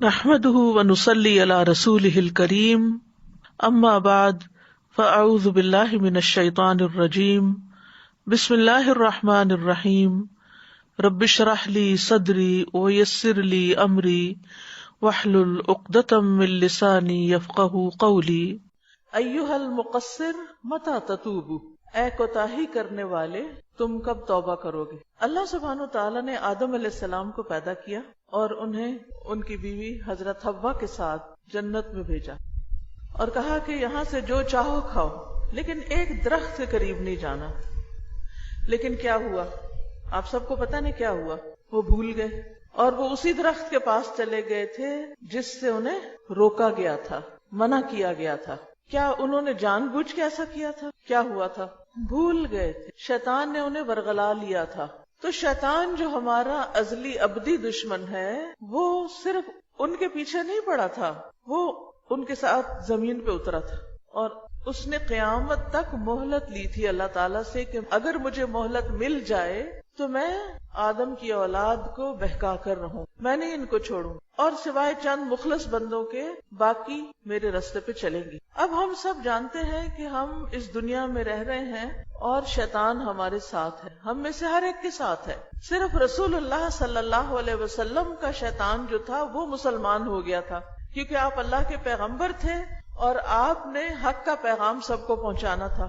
نحمده ونصلي على رسوله الكريم اما بعد فاعوذ بالله من الشيطان الرجيم بسم الله الرحمن الرحيم رب اشرح لي صدري ويسر لي امري واحلل عقدة من لساني يفقهوا قولي ایھا المقصر متى تتوب، اے کوتاہی کرنے والے تم کب توبہ کرو گے۔ اللہ سبحانہ تعالیٰ نے آدم علیہ السلام کو پیدا کیا اور انہیں ان کی بیوی حضرت حوا کے ساتھ جنت میں بھیجا اور کہا کہ یہاں سے جو چاہو کھاؤ لیکن ایک درخت کے قریب نہیں جانا۔ لیکن کیا ہوا؟ آپ سب کو پتہ نہیں کیا ہوا؟ وہ بھول گئے اور وہ اسی درخت کے پاس چلے گئے تھے جس سے انہیں روکا گیا تھا، منع کیا گیا تھا۔ کیا انہوں نے جان بوجھ کے ایسا کیا تھا؟ کیا ہوا تھا؟ بھول گئے تھے، شیطان نے انہیں ورغلا لیا تھا۔ تو شیطان جو ہمارا ازلی ابدی دشمن ہے وہ صرف ان کے پیچھے نہیں پڑا تھا، وہ ان کے ساتھ زمین پہ اترا تھا اور اس نے قیامت تک مہلت لی تھی اللہ تعالیٰ سے کہ اگر مجھے مہلت مل جائے تو میں آدم کی اولاد کو بہکا کر رہوں، میں نہیں ان کو چھوڑوں، اور سوائے چند مخلص بندوں کے باقی میرے راستے پہ چلیں گی۔ اب ہم سب جانتے ہیں کہ ہم اس دنیا میں رہ رہے ہیں اور شیطان ہمارے ساتھ ہے، ہم میں سے ہر ایک کے ساتھ ہے۔ صرف رسول اللہ صلی اللہ علیہ وسلم کا شیطان جو تھا وہ مسلمان ہو گیا تھا، کیونکہ آپ اللہ کے پیغمبر تھے اور آپ نے حق کا پیغام سب کو پہنچانا تھا۔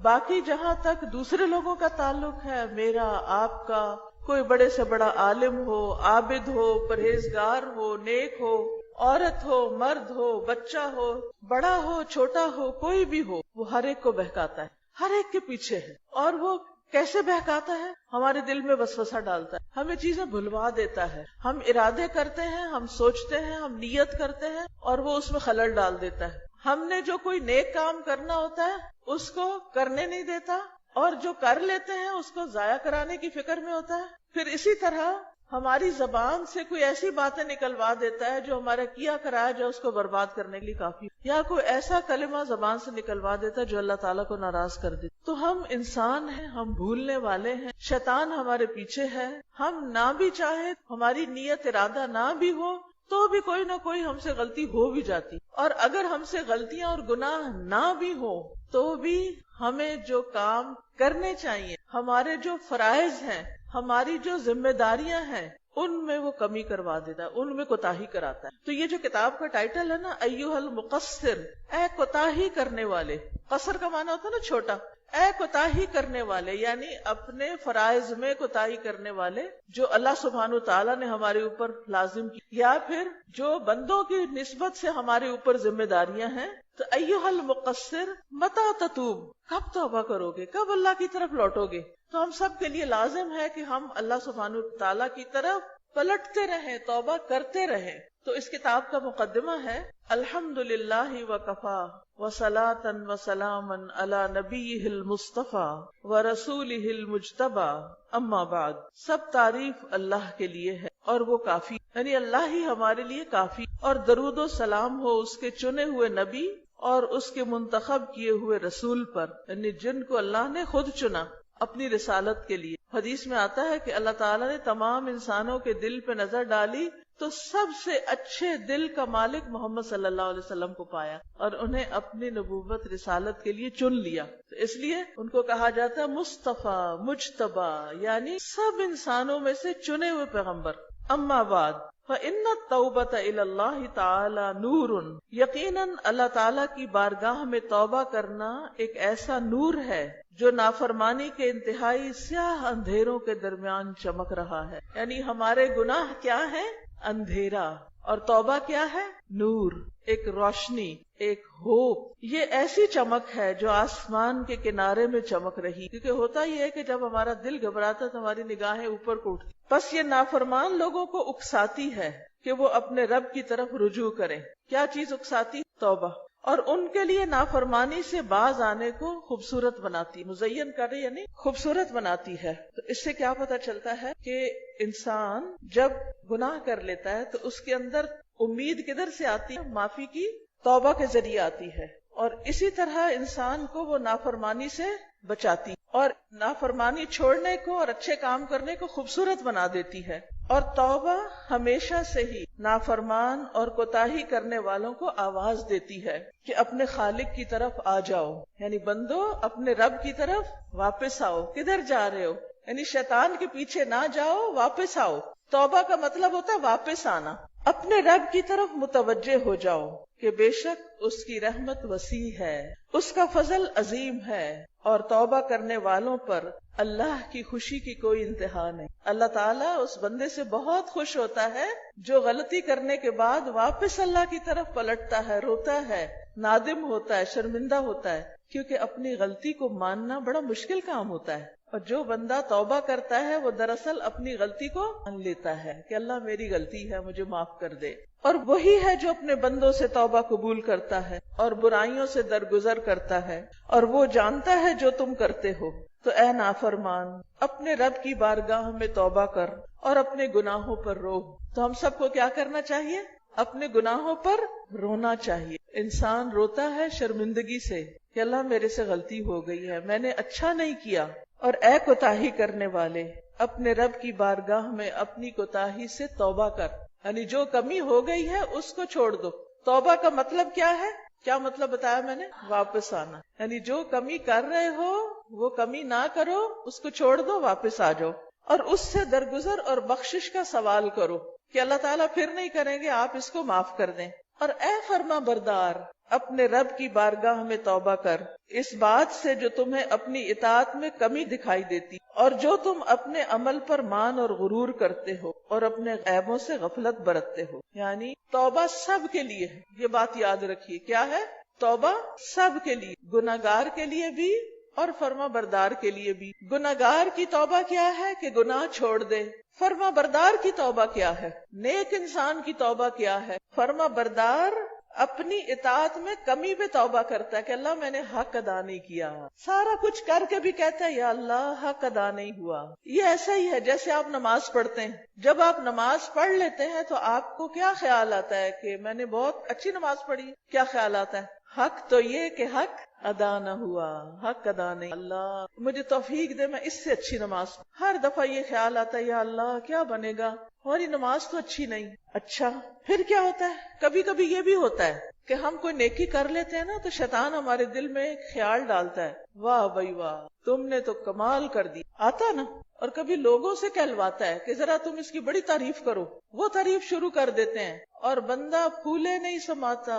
باقی جہاں تک دوسرے لوگوں کا تعلق ہے، میرا، آپ کا، کوئی بڑے سے بڑا عالم ہو، عابد ہو، پرہیزگار ہو، نیک ہو، عورت ہو، مرد ہو، بچہ ہو، بڑا ہو، چھوٹا ہو، کوئی بھی ہو، وہ ہر ایک کو بہکاتا ہے، ہر ایک کے پیچھے ہے۔ اور وہ کیسے بہکاتا ہے؟ ہمارے دل میں وسوسہ ڈالتا ہے، ہمیں چیزیں بھلوا دیتا ہے، ہم ارادے کرتے ہیں، ہم سوچتے ہیں، ہم نیت کرتے ہیں اور وہ اس میں خلل ڈال دیتا ہے۔ ہم نے جو کوئی نیک کام کرنا ہوتا ہے اس کو کرنے نہیں دیتا اور جو کر لیتے ہیں اس کو ضائع کرانے کی فکر میں ہوتا ہے۔ پھر اسی طرح ہماری زبان سے کوئی ایسی باتیں نکلوا دیتا ہے جو ہمارا کیا کرایا جو اس کو برباد کرنے کے لیے کافی، یا کوئی ایسا کلمہ زبان سے نکلوا دیتا ہے جو اللہ تعالیٰ کو ناراض کر دے۔ تو ہم انسان ہیں، ہم بھولنے والے ہیں، شیطان ہمارے پیچھے ہے، ہم نہ بھی چاہے، ہماری نیت ارادہ نہ بھی ہو تو بھی کوئی نہ کوئی ہم سے غلطی ہو بھی جاتی، اور اگر ہم سے غلطیاں اور گناہ نہ بھی ہو تو بھی ہمیں جو کام کرنے چاہیے، ہمارے جو فرائض ہیں، ہماری جو ذمہ داریاں ہیں، ان میں وہ کمی کروا دیتا ہے، ان میں کوتاہی کراتا ہے۔ تو یہ جو کتاب کا ٹائٹل ہے نا، ایھا المقصر، اے کوتاہی کرنے والے، قصر کا معنی ہوتا ہے نا چھوٹا، اے کوتاہی کرنے والے، یعنی اپنے فرائض میں کوتاہی کرنے والے جو اللہ سبحانہ تعالیٰ نے ہمارے اوپر لازم کی، یا پھر جو بندوں کی نسبت سے ہمارے اوپر ذمہ داریاں ہیں۔ تو ایھا المقصر متى تتوب، کب توبہ کرو گے، کب اللہ کی طرف لوٹو گے؟ تو ہم سب کے لیے لازم ہے کہ ہم اللہ سبحانہ تعالیٰ کی طرف پلٹتے رہیں، توبہ کرتے رہیں۔ تو اس کتاب کا مقدمہ ہے الحمدللہ وکفا وصلاۃ وسلاما علی نبیہ المصطفى ورسولہ المجتبی اما بعد، سب تعریف اللہ کے لیے ہے اور وہ کافی، یعنی اللہ ہی ہمارے لیے کافی، اور درود و سلام ہو اس کے چنے ہوئے نبی اور اس کے منتخب کیے ہوئے رسول پر، یعنی جن کو اللہ نے خود چنا اپنی رسالت کے لیے۔ حدیث میں آتا ہے کہ اللہ تعالیٰ نے تمام انسانوں کے دل پہ نظر ڈالی تو سب سے اچھے دل کا مالک محمد صلی اللہ علیہ وسلم کو پایا اور انہیں اپنی نبوت رسالت کے لیے چن لیا۔ تو اس لیے ان کو کہا جاتا ہے مصطفیٰ، مجتبیٰ، یعنی سب انسانوں میں سے چنے ہوئے پیغمبر۔ اما بعد فإن التوبۃ الی اللہ تعالی نور، یقیناً اللہ تعالیٰ کی بارگاہ میں توبہ کرنا ایک ایسا نور ہے جو نافرمانی کے انتہائی سیاہ اندھیروں کے درمیان چمک رہا ہے۔ یعنی ہمارے گناہ کیا ہے؟ اندھیرا، اور توبہ کیا ہے؟ نور، ایک روشنی، ایک ہوپ۔ یہ ایسی چمک ہے جو آسمان کے کنارے میں چمک رہی، کیونکہ ہوتا یہ ہے کہ جب ہمارا دل گھبراتا تو ہماری نگاہیں اوپر کو اٹھتی، بس یہ نافرمان لوگوں کو اکساتی ہے کہ وہ اپنے رب کی طرف رجوع کریں۔ کیا چیز اکساتی؟ توبہ، اور ان کے لیے نافرمانی سے باز آنے کو خوبصورت بناتی، مزین کرے یعنی خوبصورت بناتی ہے۔ تو اس سے کیا پتہ چلتا ہے کہ انسان جب گناہ کر لیتا ہے تو اس کے اندر امید کدھر سے آتی ہے؟ معافی کی، توبہ کے ذریعے آتی ہے، اور اسی طرح انسان کو وہ نافرمانی سے بچاتی اور نافرمانی چھوڑنے کو اور اچھے کام کرنے کو خوبصورت بنا دیتی ہے۔ اور توبہ ہمیشہ سے ہی نافرمان اور کوتاہی کرنے والوں کو آواز دیتی ہے کہ اپنے خالق کی طرف آ جاؤ، یعنی بندو اپنے رب کی طرف واپس آؤ. کدھر جا رہے ہو؟ یعنی شیطان کے پیچھے نہ جاؤ، واپس آؤ. توبہ کا مطلب ہوتا ہے واپس آنا. اپنے رب کی طرف متوجہ ہو جاؤ کہ بے شک اس کی رحمت وسیع ہے، اس کا فضل عظیم ہے، اور توبہ کرنے والوں پر اللہ کی خوشی کی کوئی انتہا نہیں. اللہ تعالیٰ اس بندے سے بہت خوش ہوتا ہے جو غلطی کرنے کے بعد واپس اللہ کی طرف پلٹتا ہے، روتا ہے، نادم ہوتا ہے، شرمندہ ہوتا ہے، کیونکہ اپنی غلطی کو ماننا بڑا مشکل کام ہوتا ہے. اور جو بندہ توبہ کرتا ہے وہ دراصل اپنی غلطی کو مان لیتا ہے کہ اللہ میری غلطی ہے، مجھے معاف کر دے. اور وہی ہے جو اپنے بندوں سے توبہ قبول کرتا ہے اور برائیوں سے درگزر کرتا ہے، اور وہ جانتا ہے جو تم کرتے ہو. تو اے نافرمان، اپنے رب کی بارگاہ میں توبہ کر اور اپنے گناہوں پر رو. تو ہم سب کو کیا کرنا چاہیے؟ اپنے گناہوں پر رونا چاہیے. انسان روتا ہے شرمندگی سے کہ اللہ میرے سے غلطی ہو گئی ہے، میں نے اچھا نہیں کیا. اور اے کوتاہی کرنے والے، اپنے رب کی بارگاہ میں اپنی کوتاہی سے توبہ کر، یعنی جو کمی ہو گئی ہے اس کو چھوڑ دو. توبہ کا مطلب کیا ہے؟ کیا مطلب بتایا میں نے؟ واپس آنا. یعنی جو کمی کر رہے ہو وہ کمی نہ کرو، اس کو چھوڑ دو، واپس آ جاؤ، اور اس سے درگزر اور بخشش کا سوال کرو کہ اللہ تعالیٰ پھر نہیں کریں گے، آپ اس کو معاف کر دیں. اور اے فرما بردار، اپنے رب کی بارگاہ میں توبہ کر اس بات سے جو تمہیں اپنی اطاعت میں کمی دکھائی دیتی، اور جو تم اپنے عمل پر مان اور غرور کرتے ہو اور اپنے عیبوں سے غفلت برتتے ہو. یعنی توبہ سب کے لیے ہے، یہ بات یاد رکھیے. کیا ہے؟ توبہ سب کے لیے، گناہگار کے لیے بھی اور فرما بردار کے لیے بھی. گناہگار کی توبہ کیا ہے کہ گناہ چھوڑ دے. فرما بردار کی توبہ کیا ہے؟ نیک انسان کی توبہ کیا ہے؟ فرما بردار اپنی اطاعت میں کمی پہ توبہ کرتا ہے کہ اللہ میں نے حق ادا نہیں کیا، سارا کچھ کر کے بھی کہتا ہے یا اللہ حق ادا نہیں ہوا. یہ ایسا ہی ہے جیسے آپ نماز پڑھتے ہیں. جب آپ نماز پڑھ لیتے ہیں تو آپ کو کیا خیال آتا ہے کہ میں نے بہت اچھی نماز پڑھی؟ کیا خیال آتا ہے؟ حق تو یہ کہ حق ادا نہ ہوا، حق ادا نہیں، اللہ مجھے توفیق دے میں اس سے اچھی نماز. ہر دفعہ یہ خیال آتا ہے یا اللہ کیا بنے گا، ہماری نماز تو اچھی نہیں. اچھا پھر کیا ہوتا ہے؟ کبھی کبھی یہ بھی ہوتا ہے کہ ہم کوئی نیکی کر لیتے ہیں نا تو شیطان ہمارے دل میں ایک خیال ڈالتا ہے، واہ بھائی واہ تم نے تو کمال کر دی. آتا نا. اور کبھی لوگوں سے کہلواتا ہے کہ ذرا تم اس کی بڑی تعریف کرو، وہ تعریف شروع کر دیتے ہیں اور بندہ پھولے نہیں سماتا،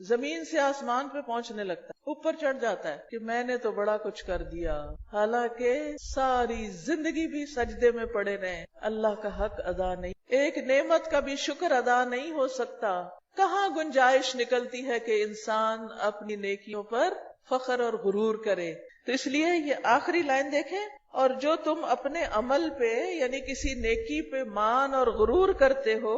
زمین سے آسمان پہ پہنچنے لگتا ہے، اوپر چڑھ جاتا ہے کہ میں نے تو بڑا کچھ کر دیا، حالانکہ ساری زندگی بھی سجدے میں پڑے رہے، اللہ کا حق ادا نہیں. ایک نعمت کا بھی شکر ادا نہیں ہو سکتا. کہاں گنجائش نکلتی ہے کہ انسان اپنی نیکیوں پر فخر اور غرور کرے. تو اس لیے یہ آخری لائن دیکھیں، اور جو تم اپنے عمل پہ یعنی کسی نیکی پہ مان اور غرور کرتے ہو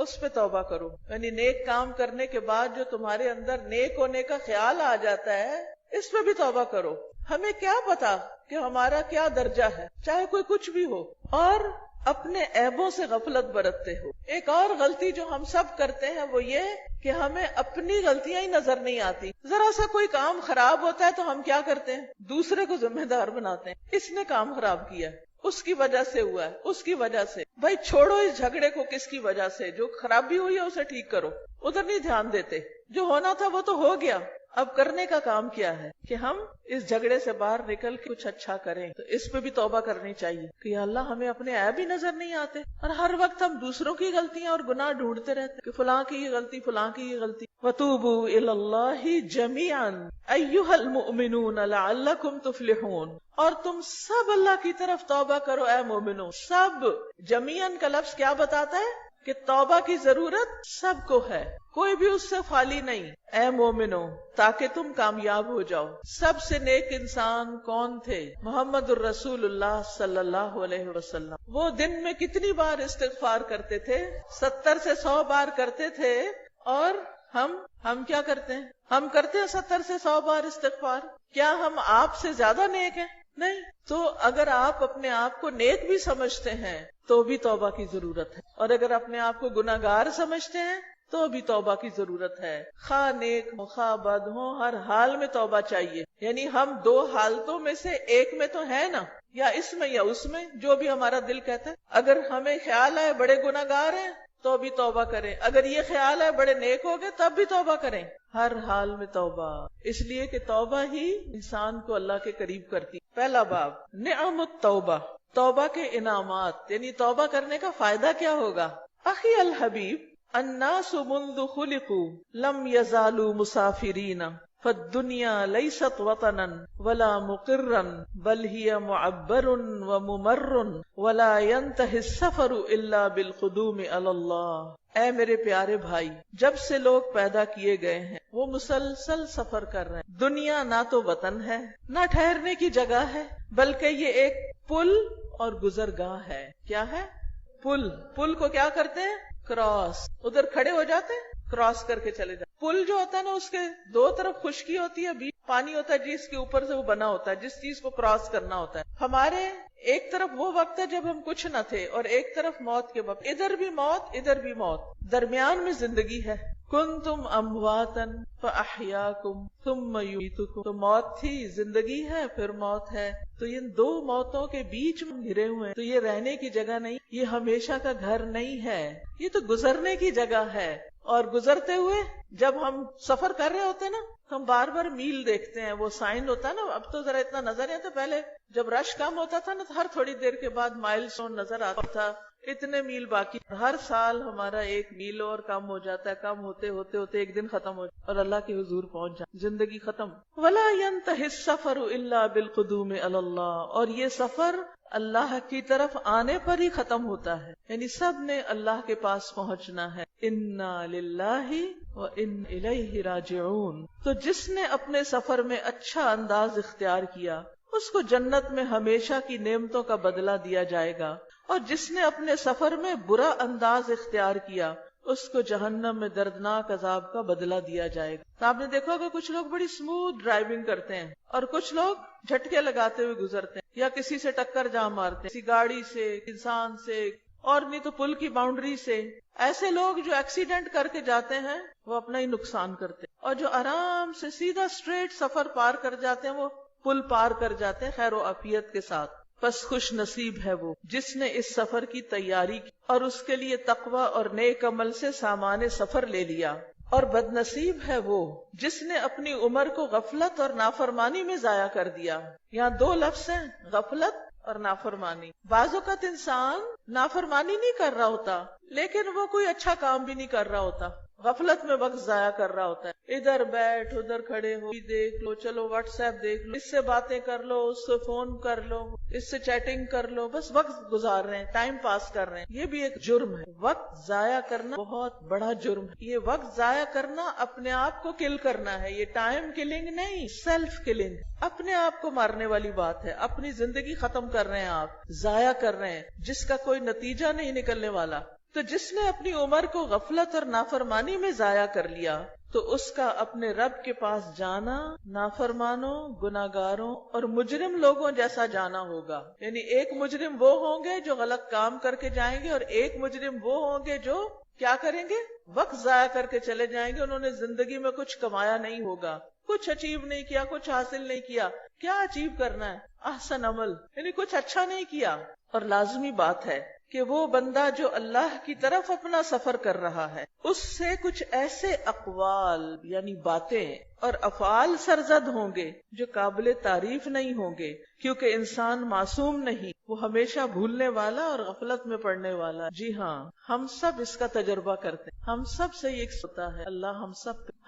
اس پہ توبہ کرو. یعنی نیک کام کرنے کے بعد جو تمہارے اندر نیک ہونے کا خیال آ جاتا ہے اس پہ بھی توبہ کرو. ہمیں کیا پتا کہ ہمارا کیا درجہ ہے، چاہے کوئی کچھ بھی ہو. اور اپنے عیبوں سے غفلت برتتے ہو. ایک اور غلطی جو ہم سب کرتے ہیں وہ یہ کہ ہمیں اپنی غلطیاں ہی نظر نہیں آتی. ذرا سا کوئی کام خراب ہوتا ہے تو ہم کیا کرتے ہیں؟ دوسرے کو ذمہ دار بناتے ہیں، اس نے کام خراب کیا ہے، اس کی وجہ سے ہوا ہے، اس کی وجہ سے. بھائی چھوڑو اس جھگڑے کو، کس کی وجہ سے؟ جو خرابی ہوئی ہے اسے ٹھیک کرو، ادھر نہیں دھیان دیتے. جو ہونا تھا وہ تو ہو گیا، اب کرنے کا کام کیا ہے کہ ہم اس جھگڑے سے باہر نکل کے کچھ اچھا کریں. تو اس پہ بھی توبہ کرنی چاہیے کہ یا اللہ ہمیں اپنے عیب ہی نظر نہیں آتے، اور ہر وقت ہم دوسروں کی غلطیاں اور گناہ ڈھونڈتے رہتے کہ فلاں کی یہ غلطی، فلاں کی یہ غلطی. وَتُوبُوا إِلَى اللَّهِ جَمِيعًا أَيُّهَا الْمُؤْمِنُونَ لَعَلَّكُمْ تُفْلِحُونَ. اور تم سب اللہ کی طرف توبہ کرو اے مومنو. سب جمیعاً کا لفظ کیا بتاتا ہے کہ توبہ کی ضرورت سب کو ہے، کوئی بھی اس سے خالی نہیں. اے مومنو تاکہ تم کامیاب ہو جاؤ. سب سے نیک انسان کون تھے؟ محمد الرسول اللہ صلی اللہ علیہ وسلم. وہ دن میں کتنی بار استغفار کرتے تھے؟ 70 سے 100 بار کرتے تھے. اور ہم کیا کرتے ہیں؟ ہم کرتے ہیں 70 سے 100 بار استغفار. کیا ہم آپ سے زیادہ نیک ہیں؟ نہیں. تو اگر آپ اپنے آپ کو نیک بھی سمجھتے ہیں تو بھی توبہ کی ضرورت ہے، اور اگر اپنے آپ کو گناہگار سمجھتے ہیں تو بھی توبہ کی ضرورت ہے. خواہ نیک ہو خواہ بد ہو، ہر حال میں توبہ چاہیے. یعنی ہم دو حالتوں میں سے ایک میں تو ہے نا، یا اس میں یا اس میں، جو بھی ہمارا دل کہتا ہے. اگر ہمیں خیال آئے بڑے گناہ گار ہیں تو بھی توبہ کریں، اگر یہ خیال ہے بڑے نیک ہو گئے تب بھی توبہ کریں. ہر حال میں توبہ، اس لیے کہ توبہ ہی انسان کو اللہ کے قریب کرتی. پہلا باب نعم التوبہ، توبہ کے انعامات، یعنی توبہ کرنے کا فائدہ کیا ہوگا. اخی الحبیب الناس منذ خلقوا لم يزالوا مسافرین فالدنیا لیست وطنا ولا مقرا بل هي معبر وممر ولا ينتهي السفر الا بالقدوم علی اللہ. اے میرے پیارے بھائی، جب سے لوگ پیدا کیے گئے ہیں وہ مسلسل سفر کر رہے ہیں. دنیا نہ تو وطن ہے نہ ٹھہرنے کی جگہ ہے، بلکہ یہ ایک پل اور گزرگاہ ہے. کیا ہے؟ پل کو کیا کرتے ہیں؟ کراس. ادھر کھڑے ہو جاتے ہیں، کراس کر کے چلے جاتے. پل جو ہوتا ہے نا، اس کے دو طرف خشکی ہوتی ہے، بیچ پانی ہوتا ہے جس کے اوپر سے وہ بنا ہوتا ہے، جس چیز کو کراس کرنا ہوتا ہے. ہمارے ایک طرف وہ وقت ہے جب ہم کچھ نہ تھے، اور ایک طرف موت کے وقت. ادھر بھی موت ادھر بھی موت، درمیان میں زندگی ہے. کنتم امواتا فاحیاکم ثم یمیتکم، تو موت تھی، زندگی ہے، پھر موت ہے. تو ان دو موتوں کے بیچ میں گھرے ہوئے ہیں. تو یہ رہنے کی جگہ نہیں، یہ ہمیشہ کا گھر نہیں ہے، یہ تو گزرنے کی جگہ ہے. اور گزرتے ہوئے جب ہم سفر کر رہے ہوتے ہیں نا، تو ہم بار بار میل دیکھتے ہیں، وہ سائن ہوتا ہے نا. اب تو ذرا اتنا نظر نہیں آتا، پہلے جب رش کم ہوتا تھا نا تو ہر تھوڑی دیر کے بعد مائل سٹون نظر آتا تھا، اتنے میل باقی. ہر سال ہمارا ایک میل اور کم ہو جاتا ہے، کم ہوتے ہوتے ہوتے ایک دن ختم ہو جاتا ہے اور اللہ کے حضور پہنچ جاتا، زندگی ختم. ولا ينتهي السفر الا بالقدوم علی اللہ، اور یہ سفر اللہ کی طرف آنے پر ہی ختم ہوتا ہے. یعنی سب نے اللہ کے پاس پہنچنا ہے. انا للہ وانا الیہ راجعون. تو جس نے اپنے سفر میں اچھا انداز اختیار کیا اس کو جنت میں ہمیشہ کی نعمتوں کا بدلہ دیا جائے گا، اور جس نے اپنے سفر میں برا انداز اختیار کیا اس کو جہنم میں دردناک عذاب کا بدلہ دیا جائے گا. تو آپ نے دیکھا کہ کچھ لوگ بڑی اسموتھ ڈرائیونگ کرتے ہیں اور کچھ لوگ جھٹکے لگاتے ہوئے گزرتے ہیں، یا کسی سے ٹکر جا مارتے ہیں، کسی گاڑی سے، انسان سے، اور نہیں تو پل کی باؤنڈری سے. ایسے لوگ جو ایکسیڈنٹ کر کے جاتے ہیں وہ اپنا ہی نقصان کرتے ہیں، اور جو آرام سے سیدھا اسٹریٹ سفر پار کر جاتے ہیں وہ پل پار کر جاتے ہیں خیر و عافیت کے ساتھ. بس خوش نصیب ہے وہ جس نے اس سفر کی تیاری کی اور اس کے لیے تقوی اور نیک عمل سے سامان سفر لے لیا، اور بد نصیب ہے وہ جس نے اپنی عمر کو غفلت اور نافرمانی میں ضائع کر دیا. یہاں دو لفظ ہیں، غفلت اور نافرمانی. بعض اوقات انسان نافرمانی نہیں کر رہا ہوتا لیکن وہ کوئی اچھا کام بھی نہیں کر رہا ہوتا، غفلت میں وقت ضائع کر رہا ہوتا ہے. ادھر بیٹھ ادھر کھڑے ہو، دیکھ لو، چلو واٹس ایپ دیکھ لو، اس سے باتیں کر لو، اس سے فون کر لو، اس سے چیٹنگ کر لو، بس وقت گزار رہے ہیں، ٹائم پاس کر رہے ہیں. یہ بھی ایک جرم ہے. وقت ضائع کرنا بہت بڑا جرم ہے. یہ وقت ضائع کرنا اپنے آپ کو کل کرنا ہے. یہ ٹائم کلنگ نہیں، سیلف کلنگ، اپنے آپ کو مارنے والی بات ہے. اپنی زندگی ختم کر رہے ہیں، آپ ضائع کر رہے ہیں جس کا کوئی نتیجہ نہیں نکلنے والا. تو جس نے اپنی عمر کو غفلت اور نافرمانی میں ضائع کر لیا تو اس کا اپنے رب کے پاس جانا نافرمانوں، گناہگاروں اور مجرم لوگوں جیسا جانا ہوگا. یعنی ایک مجرم وہ ہوں گے جو غلط کام کر کے جائیں گے، اور ایک مجرم وہ ہوں گے جو کیا کریں گے؟ وقت ضائع کر کے چلے جائیں گے. انہوں نے زندگی میں کچھ کمایا نہیں ہوگا، کچھ اچیو نہیں کیا، کچھ حاصل نہیں کیا. کیا اچیو کرنا ہے؟ احسن عمل، یعنی کچھ اچھا نہیں کیا. اور لازمی بات ہے کہ وہ بندہ جو اللہ کی طرف اپنا سفر کر رہا ہے اس سے کچھ ایسے اقوال یعنی باتیں اور افعال سرزد ہوں گے جو قابل تعریف نہیں ہوں گے، کیونکہ انسان معصوم نہیں، وہ ہمیشہ بھولنے والا اور غفلت میں پڑنے والا. جی ہاں، ہم سب اس کا تجربہ کرتے ہیں، ہم سب سے یہ ہوتا ہے. اللہ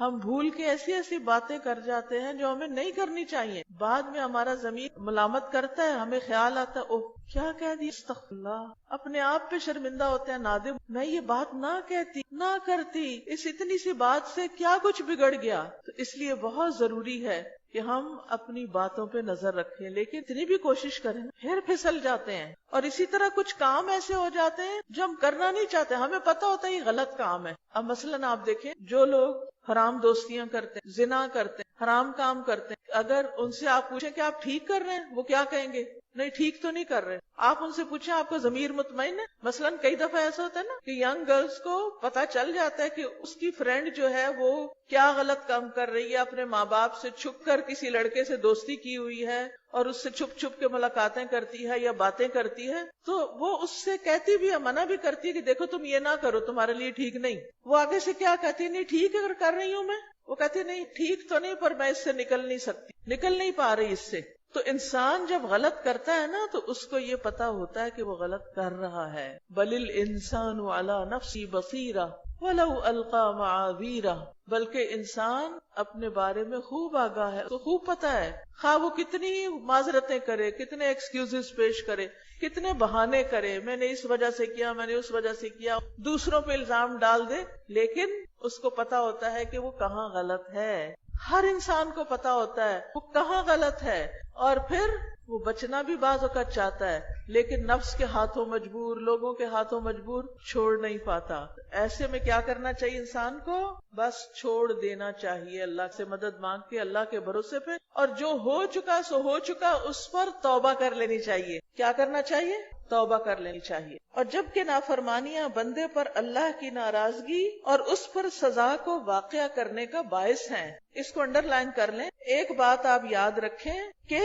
ہم بھول کے ایسی ایسی باتیں کر جاتے ہیں جو ہمیں نہیں کرنی چاہیے. بعد میں ہمارا ضمیر ملامت کرتا ہے، ہمیں خیال آتا ہے اوہ کیا کہہ دی، استغفر اللہ. اپنے آپ پہ شرمندہ ہوتے ہیں، نادم، میں یہ بات نہ کہتی نہ کرتی، اس اتنی سی بات سے کیا کچھ بگڑ گیا. تو اس لیے بہت ضروری ہے کہ ہم اپنی باتوں پہ نظر رکھیں، لیکن اتنی بھی کوشش کریں پھر پھسل جاتے ہیں. اور اسی طرح کچھ کام ایسے ہو جاتے ہیں جو ہم کرنا نہیں چاہتے، ہمیں پتہ ہوتا ہے یہ غلط کام ہے. اب مثلاً آپ دیکھیں جو لوگ حرام دوستیاں کرتے ہیں، زنا کرتے ہیں، حرام کام کرتے ہیں، اگر ان سے آپ پوچھیں کہ آپ ٹھیک کر رہے ہیں، وہ کیا کہیں گے؟ نہیں ٹھیک تو نہیں کر رہے. آپ ان سے پوچھیں آپ کا ضمیر مطمئن ہے؟ مثلاً کئی دفعہ ایسا ہوتا ہے نا کہ ینگ گرلز کو پتا چل جاتا ہے کہ اس کی فرینڈ جو ہے وہ کیا غلط کام کر رہی ہے، اپنے ماں باپ سے چھپ کر کسی لڑکے سے دوستی کی ہوئی ہے اور اس سے چھپ چھپ کے ملاقاتیں کرتی ہے یا باتیں کرتی ہے، تو وہ اس سے کہتی بھی ہے، منع بھی کرتی ہے کہ دیکھو تم یہ نہ کرو، تمہارے لیے ٹھیک نہیں. وہ آگے سے کیا کہتی ہے؟ نہیں ٹھیک اگر کر رہی ہوں میں. وہ کہتی نہیں ٹھیک تو نہیں، پر میں اس سے نکل نہیں سکتی، نکل نہیں پا رہی اس سے. تو انسان جب غلط کرتا ہے نا تو اس کو یہ پتا ہوتا ہے کہ وہ غلط کر رہا ہے. بل الانسان علی نفسی بصیرہ ولو القی معاذیرہ، بلکہ انسان اپنے بارے میں خوب آگاہ ہے، تو خوب پتا ہے، خواہ وہ کتنی ہی معذرتیں کرے، کتنے ایکسکیوزز پیش کرے، کتنے بہانے کرے، میں نے اس وجہ سے کیا، میں نے اس وجہ سے کیا، دوسروں پہ الزام ڈال دے، لیکن اس کو پتا ہوتا ہے کہ وہ کہاں غلط ہے. ہر انسان کو پتا ہوتا ہے وہ کہاں غلط ہے، اور پھر وہ بچنا بھی بعض اوقات چاہتا ہے، لیکن نفس کے ہاتھوں مجبور، لوگوں کے ہاتھوں مجبور چھوڑ نہیں پاتا. ایسے میں کیا کرنا چاہیے انسان کو؟ بس چھوڑ دینا چاہیے، اللہ سے مدد مانگ کے، اللہ کے بھروسے پہ، اور جو ہو چکا سو ہو چکا، اس پر توبہ کر لینی چاہیے. کیا کرنا چاہیے؟ توبہ کر لینی چاہیے. اور جبکہ نافرمانیاں بندے پر اللہ کی ناراضگی اور اس پر سزا کو واقع کرنے کا باعث ہیں. اس کو انڈر لائن کر لیں. ایک بات آپ یاد رکھیں کہ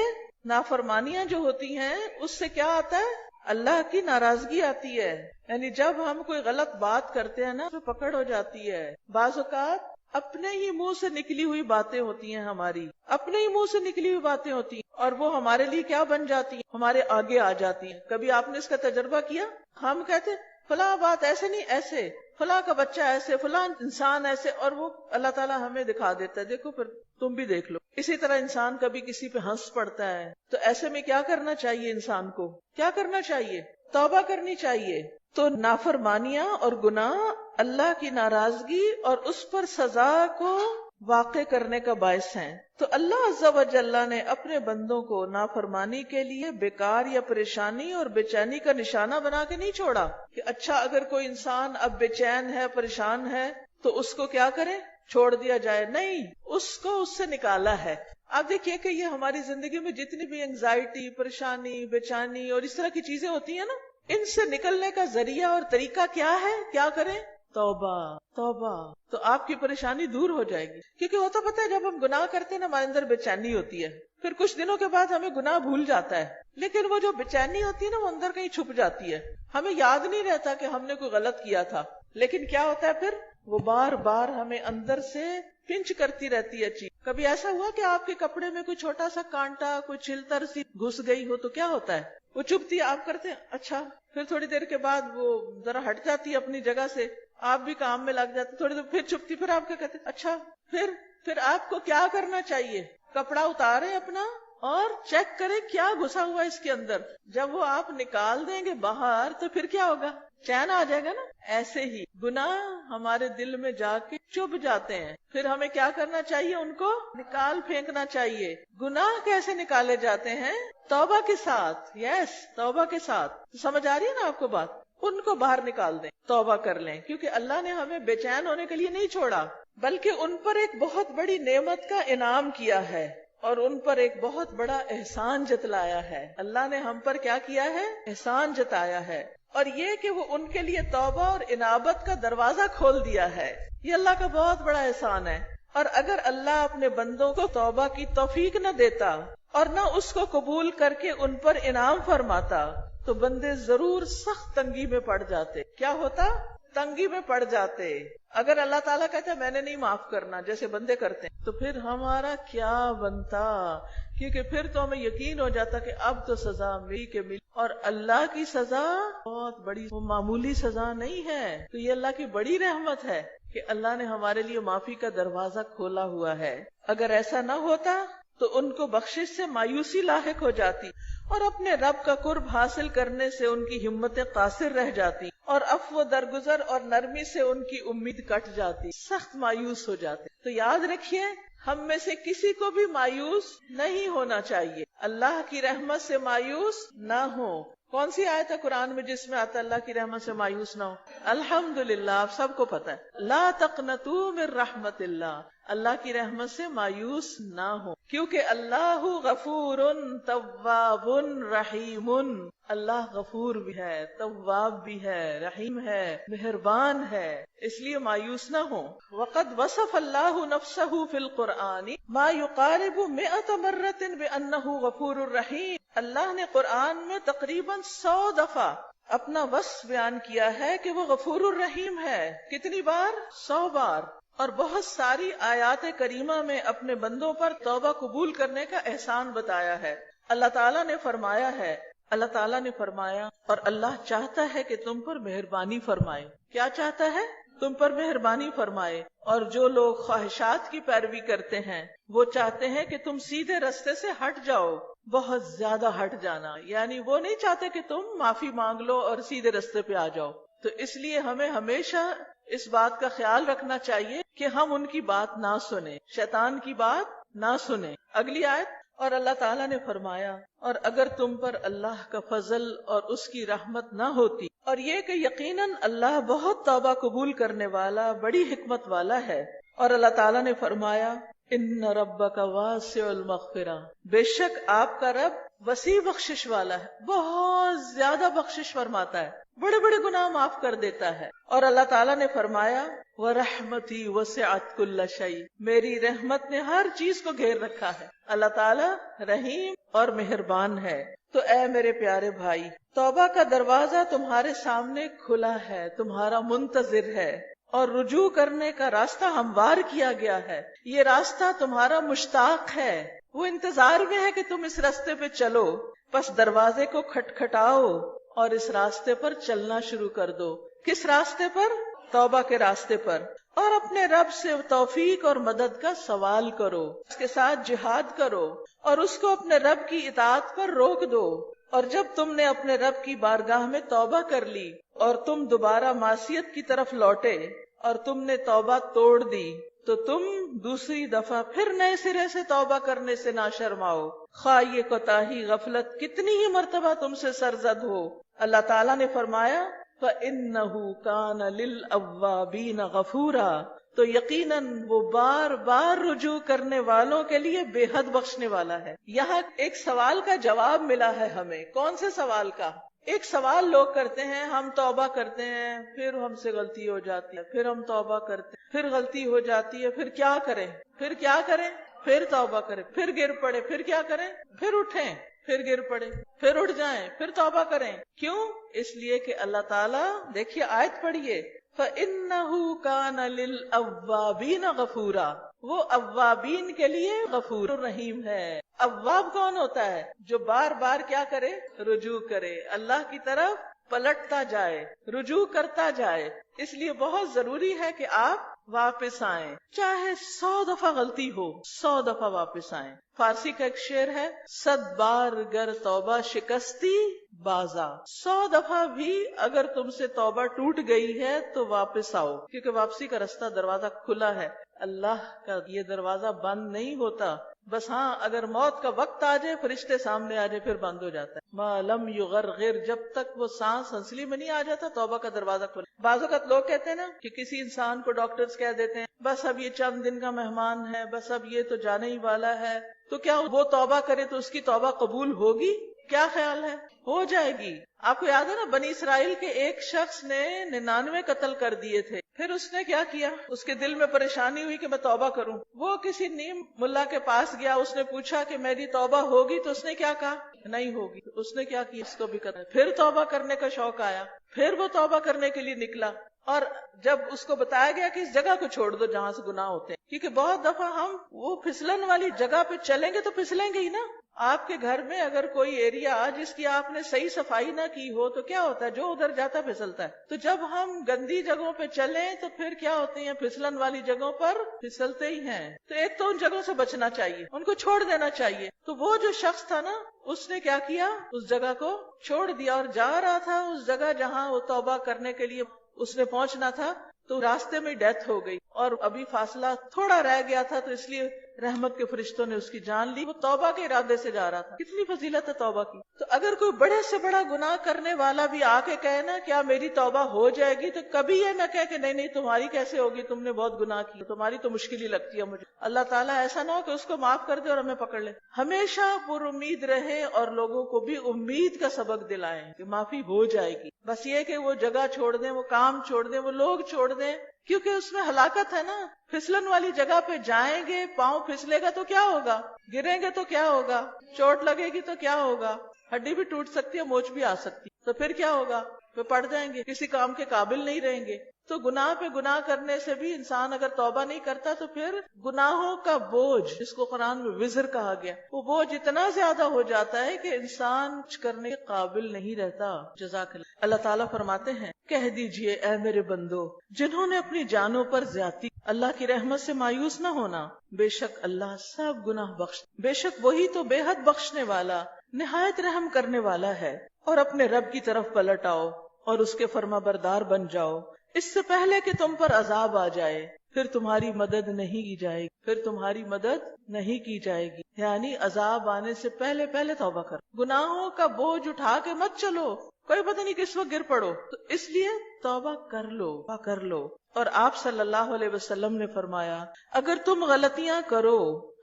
نافرمانیاں جو ہوتی ہیں اس سے کیا آتا ہے؟ اللہ کی ناراضگی آتی ہے. یعنی جب ہم کوئی غلط بات کرتے ہیں نا تو پکڑ ہو جاتی ہے. بعض اوقات اپنے ہی منہ سے نکلی ہوئی باتیں ہوتی ہیں، ہماری اپنے ہی منہ سے نکلی ہوئی باتیں ہوتی ہیں، اور وہ ہمارے لیے کیا بن جاتی ہیں؟ ہمارے آگے آ جاتی ہیں. کبھی آپ نے اس کا تجربہ کیا؟ ہم کہتے فلاں بات ایسے نہیں، ایسے فلاں کا بچہ ایسے، فلاں انسان ایسے، اور وہ اللہ تعالیٰ ہمیں دکھا دیتا ہے، دیکھو پھر تم بھی دیکھ لو. اسی طرح انسان کبھی کسی پہ ہنس پڑتا ہے، تو ایسے میں کیا کرنا چاہیے انسان کو؟ کیا کرنا چاہیے؟ توبہ کرنی چاہیے. تو نافرمانیاں اور گناہ اللہ کی ناراضگی اور اس پر سزا کو واقع کرنے کا باعث ہیں. تو اللہ عز و جل نے اپنے بندوں کو نافرمانی کے لیے بیکار یا پریشانی اور بے چینی کا نشانہ بنا کے نہیں چھوڑا کہ اچھا اگر کوئی انسان اب بے چین ہے، پریشان ہے، تو اس کو کیا کرے؟ چھوڑ دیا جائے. نہیں، اس کو اس سے نکالا ہے. آپ دیکھیے کہ یہ ہماری زندگی میں جتنی بھی انگزائٹی، پریشانی، بے چینی اور اس طرح کی چیزیں ہوتی ہیں نا، ان سے نکلنے کا ذریعہ اور طریقہ کیا ہے؟ کیا کریں؟ توبہ. توبہ. تو آپ کی پریشانی دور ہو جائے گی. کیونکہ ہوتا پتہ ہے جب ہم گناہ کرتے ہیں نا ہمارے اندر بے چینی ہوتی ہے، پھر کچھ دنوں کے بعد ہمیں گناہ بھول جاتا ہے، لیکن وہ جو بے چینی ہوتی ہے نا وہ اندر کہیں چھپ جاتی ہے، ہمیں یاد نہیں رہتا کہ ہم نے کوئی غلط کیا تھا. لیکن کیا ہوتا ہے پھر؟ وہ بار بار ہمیں اندر سے پنچ کرتی رہتی ہے چیز. کبھی ایسا ہوا کہ آپ کے کپڑے میں کوئی چھوٹا سا کانٹا، کوئی چھلتر سی گھس گئی ہو تو کیا ہوتا ہے؟ وہ چبھتی ہے، آپ کرتے ہیں اچھا، پھر تھوڑی دیر کے بعد وہ ذرا ہٹ جاتی ہے اپنی جگہ سے، آپ بھی کام میں لگ جاتے، تھوڑی دیر پھر چبھتی، پھر آپ کیا کہتے ہیں اچھا. پھر آپ کو کیا کرنا چاہیے؟ کپڑا اتارے اپنا اور چیک کرے کیا گھسا ہوا اس کے اندر. جب وہ آپ نکال دیں گے باہر تو پھر کیا ہوگا؟ چین آ جائے گا نا. ایسے ہی گناہ ہمارے دل میں جا کے چبھ جاتے ہیں، پھر ہمیں کیا کرنا چاہیے؟ ان کو نکال پھینکنا چاہیے. گناہ کیسے نکالے جاتے ہیں؟ توبہ کے ساتھ. یس، توبہ کے ساتھ. سمجھ آ رہی ہے نا آپ کو بات؟ ان کو باہر نکال دیں، توبہ کر لیں، کیونکہ اللہ نے ہمیں بے چین ہونے کے لیے نہیں چھوڑا، بلکہ ان پر ایک بہت بڑی نعمت کا انعام کیا ہے اور ان پر ایک بہت بڑا احسان جتلایا ہے. اللہ نے ہم پر کیا کیا ہے؟ احسان جتایا ہے، اور یہ کہ وہ ان کے لیے توبہ اور انابت کا دروازہ کھول دیا ہے. یہ اللہ کا بہت بڑا احسان ہے. اور اگر اللہ اپنے بندوں کو توبہ کی توفیق نہ دیتا اور نہ اس کو قبول کر کے ان پر انعام فرماتا تو بندے ضرور سخت تنگی میں پڑ جاتے. کیا ہوتا؟ تنگی میں پڑ جاتے. اگر اللہ تعالیٰ کہتا ہے میں نے نہیں معاف کرنا جیسے بندے کرتے ہیں تو پھر ہمارا کیا بنتا؟ کیونکہ پھر تو ہمیں یقین ہو جاتا کہ اب تو سزا ملی کے ملی، اور اللہ کی سزا بہت بڑی، وہ معمولی سزا نہیں ہے. تو یہ اللہ کی بڑی رحمت ہے کہ اللہ نے ہمارے لیے معافی کا دروازہ کھولا ہوا ہے. اگر ایسا نہ ہوتا تو ان کو بخشش سے مایوسی لاحق ہو جاتی اور اپنے رب کا قرب حاصل کرنے سے ان کی ہمتیں قاصر رہ جاتی اور عفو درگزر اور نرمی سے ان کی امید کٹ جاتی، سخت مایوس ہو جاتے. تو یاد رکھیے ہم میں سے کسی کو بھی مایوس نہیں ہونا چاہیے. اللہ کی رحمت سے مایوس نہ ہو. کون سی آیت ہے قرآن میں جس میں آتا اللہ کی رحمت سے مایوس نہ ہو؟ الحمدللہ، آپ سب کو پتا ہے، لا تقنطوا من رحمت اللہ، اللہ کی رحمت سے مایوس نہ ہو، کیونکہ اللہ غفور تواب رحیم، اللہ غفور بھی ہے، تواب بھی ہے، رحیم ہے، مہربان ہے، اس لیے مایوس نہ ہو۔ وقد وصف اللہ نفسہ فی القرآن ما یقارب 100 مرۃ بأنہ غفور الرحیم، اللہ نے قرآن میں تقریباً 100 دفعہ اپنا وصف بیان کیا ہے کہ وہ غفور الرحیم ہے۔ کتنی بار؟ 100 بار۔ اور بہت ساری آیات کریمہ میں اپنے بندوں پر توبہ قبول کرنے کا احسان بتایا ہے۔ اللہ تعالیٰ نے فرمایا اور اللہ چاہتا ہے کہ تم پر مہربانی فرمائے۔ کیا چاہتا ہے؟ تم پر مہربانی فرمائے۔ اور جو لوگ خواہشات کی پیروی کرتے ہیں وہ چاہتے ہیں کہ تم سیدھے رستے سے ہٹ جاؤ، بہت زیادہ ہٹ جانا، یعنی وہ نہیں چاہتے کہ تم معافی مانگ لو اور سیدھے رستے پہ آ جاؤ۔ تو اس لیے ہمیں ہمیشہ اس بات کا خیال رکھنا چاہیے کہ ہم ان کی بات نہ سنیں، شیطان کی بات نہ سنیں۔ اگلی آیت، اور اللہ تعالیٰ نے فرمایا اور اگر تم پر اللہ کا فضل اور اس کی رحمت نہ ہوتی، اور یہ کہ یقیناً اللہ بہت توبہ قبول کرنے والا، بڑی حکمت والا ہے۔ اور اللہ تعالیٰ نے فرمایا ان ربک واسع المغفرہ، بے شک آپ کا رب وسیع بخشش والا ہے، بہت زیادہ بخشش فرماتا ہے، بڑے بڑے گناہ معاف کر دیتا ہے۔ اور اللہ تعالیٰ نے فرمایا وَرَحْمَتِي وَسِعَتْ كُلَّ شَيْءٍ، میری رحمت نے ہر چیز کو گھیر رکھا ہے۔ اللہ تعالیٰ رحیم اور مہربان ہے۔ تو اے میرے پیارے بھائی، توبہ کا دروازہ تمہارے سامنے کھلا ہے، تمہارا منتظر ہے، اور رجوع کرنے کا راستہ ہموار کیا گیا ہے۔ یہ راستہ تمہارا مشتاق ہے، وہ انتظار میں ہے کہ تم اس راستے پہ چلو۔ پس دروازے کو کھٹکھٹاؤ اور اس راستے پر چلنا شروع کر دو۔ کس راستے پر؟ توبہ کے راستے پر۔ اور اپنے رب سے توفیق اور مدد کا سوال کرو، اس کے ساتھ جہاد کرو اور اس کو اپنے رب کی اطاعت پر روک دو۔ اور جب تم نے اپنے رب کی بارگاہ میں توبہ کر لی اور تم دوبارہ معصیت کی طرف لوٹے اور تم نے توبہ توڑ دی، تو تم دوسری دفعہ پھر نئے سرے سے توبہ کرنے سے نہ شرماؤ، خواہ یہ کوتاہی غفلت کتنی ہی مرتبہ تم سے سرزد ہو۔ اللہ تعالیٰ نے فرمایا فَإِنَّهُ كَانَ لِلْأَوَّابِينَ غَفُورًا، تو یقیناً وہ بار بار رجوع کرنے والوں کے لیے بے حد بخشنے والا ہے۔ یہاں ایک سوال کا جواب ملا ہے ہمیں۔ کون سے سوال کا؟ ایک سوال لوگ کرتے ہیں، ہم توبہ کرتے ہیں، پھر ہم سے غلطی ہو جاتی ہے، پھر ہم توبہ کرتے ہیں، پھر غلطی ہو جاتی ہے، پھر کیا کریں؟ پھر توبہ کریں، پھر گر پڑے، پھر کیا کریں؟ پھر اٹھیں، پھر گر پڑے، پھر اٹھ جائیں، پھر توبہ کریں۔ کیوں؟ اس لیے کہ اللہ تعالیٰ، دیکھیے آیت پڑھیے، فَإِنَّهُ كَانَ لِلْأَوَّابِينَ غَفُورًا، وہ اوابین کے لیے غفور الرحیم ہے۔ اواب کون ہوتا ہے؟ جو بار بار کیا کرے؟ رجوع کرے، اللہ کی طرف پلٹتا جائے، رجوع کرتا جائے۔ اس لیے بہت ضروری ہے کہ آپ واپس آئیں، چاہے 100 دفعہ غلطی ہو، 100 دفعہ واپس آئیں۔ فارسی کا ایک شعر ہے، 100 بار گر توبہ شکستی بازا، 100 دفعہ بھی اگر تم سے توبہ ٹوٹ گئی ہے تو واپس آؤ، کیونکہ واپسی کا رستہ، دروازہ کھلا ہے۔ اللہ کا یہ دروازہ بند نہیں ہوتا، بس ہاں اگر موت کا وقت آ جائے، فرشتے سامنے آ جائے، پھر بند ہو جاتا ہے۔ ما لم یغرغر، جب تک وہ سانس ہنسلی میں نہیں آ جاتا توبہ کا دروازہ کھلا۔ بعض اوقات لوگ کہتے ہیں نا کہ کسی انسان کو ڈاکٹرز کہہ دیتے ہیں بس اب یہ چند دن کا مہمان ہے، بس اب یہ تو جانے ہی والا ہے، تو کیا وہ توبہ کرے تو اس کی توبہ قبول ہوگی؟ کیا خیال ہے؟ ہو جائے گی۔ آپ کو یاد ہے نا بنی اسرائیل کے ایک شخص نے 99 قتل کر دیے تھے، پھر اس نے کیا کیا؟ اس کے دل میں پریشانی ہوئی کہ میں توبہ کروں، وہ کسی نیم ملا کے پاس گیا، اس نے پوچھا کہ میری توبہ ہوگی؟ تو اس نے کیا کہا؟ نہیں ہوگی۔ اس نے کیا کیا؟ اس کو بھی کرنا، پھر توبہ کرنے کا شوق آیا، پھر وہ توبہ کرنے کے لیے نکلا، اور جب اس کو بتایا گیا کہ اس جگہ کو چھوڑ دو جہاں سے گناہ ہوتے ہیں، کیونکہ بہت دفعہ ہم وہ پھسلن والی جگہ پہ چلیں گے تو پھسلیں گے ہی نا۔ آپ کے گھر میں اگر کوئی ایریا جس کی آپ نے صحیح صفائی نہ کی ہو تو کیا ہوتا ہے؟ جو ادھر جاتا پھسلتا ہے۔ تو جب ہم گندی جگہوں پہ چلیں تو پھر کیا ہوتے ہیں؟ پھسلن والی جگہوں پر پھسلتے ہی ہیں۔ تو ایک تو ان جگہوں سے بچنا چاہیے، ان کو چھوڑ دینا چاہیے۔ تو وہ جو شخص تھا نا، اس نے کیا کیا؟ اس جگہ کو چھوڑ دیا اور جا رہا تھا اس جگہ جہاں وہ توبہ کرنے کے لیے اس نے پہنچنا تھا، تو راستے میں ڈیتھ ہو گئی اور ابھی فاصلہ تھوڑا رہ گیا تھا، تو اس لیے رحمت کے فرشتوں نے اس کی جان لی، وہ توبہ کے ارادے سے جا رہا تھا. کتنی فضیلت ہے توبہ کی. تو اگر کوئی بڑے سے بڑا گناہ کرنے والا بھی آ کے کہے نا کیا میری توبہ ہو جائے گی، تو کبھی یہ نہ کہے کہ نہیں نہیں تمہاری کیسے ہوگی، تم نے بہت گناہ کی، تمہاری تو مشکل ہی لگتی ہے مجھے. اللہ تعالیٰ ایسا نہ ہو کہ اس کو معاف کر دے اور ہمیں پکڑ لے. ہمیشہ پر امید رہے اور لوگوں کو بھی امید کا سبق دلائیں کہ معافی ہو جائے گی. بس یہ کہ وہ جگہ چھوڑ دیں، وہ کام چھوڑ دیں، وہ لوگ چھوڑ دیں، کیونکہ اس میں ہلاکت ہے نا. پھسلن والی جگہ پہ جائیں گے، پاؤں پھسلے گا تو کیا ہوگا، گریں گے تو کیا ہوگا، چوٹ لگے گی تو کیا ہوگا، ہڈی بھی ٹوٹ سکتی ہے، موچ بھی آ سکتی، تو پھر کیا ہوگا، پھر پڑ جائیں گے، کسی کام کے قابل نہیں رہیں گے. تو گناہ پہ گناہ کرنے سے بھی انسان اگر توبہ نہیں کرتا تو پھر گناہوں کا بوجھ، جس کو قرآن میں وزر کہا گیا، وہ بوجھ اتنا زیادہ ہو جاتا ہے کہ انسان کچھ کرنے کے قابل نہیں رہتا. جزاک اللہ. اللہ تعالیٰ فرماتے ہیں کہہ دیجئے اے میرے بندو جنہوں نے اپنی جانوں پر زیادتی، اللہ کی رحمت سے مایوس نہ ہونا، بے شک اللہ سب گناہ بخش، بے شک وہی تو بے حد بخشنے والا نہایت رحم کرنے والا ہے. اور اپنے رب کی طرف پلٹ آؤ اور اس کے فرما بردار بن جاؤ، اس سے پہلے کہ تم پر عذاب آ جائے، پھر تمہاری مدد نہیں کی جائے گی، پھر تمہاری مدد نہیں کی جائے گی. یعنی عذاب آنے سے پہلے پہلے توبہ کر، گناہوں کا بوجھ اٹھا کے مت چلو، کوئی پتہ نہیں کس وقت گر پڑو. تو اس لیے توبہ کر لو، توبہ کر لو. اور آپ صلی اللہ علیہ وسلم نے فرمایا اگر تم غلطیاں کرو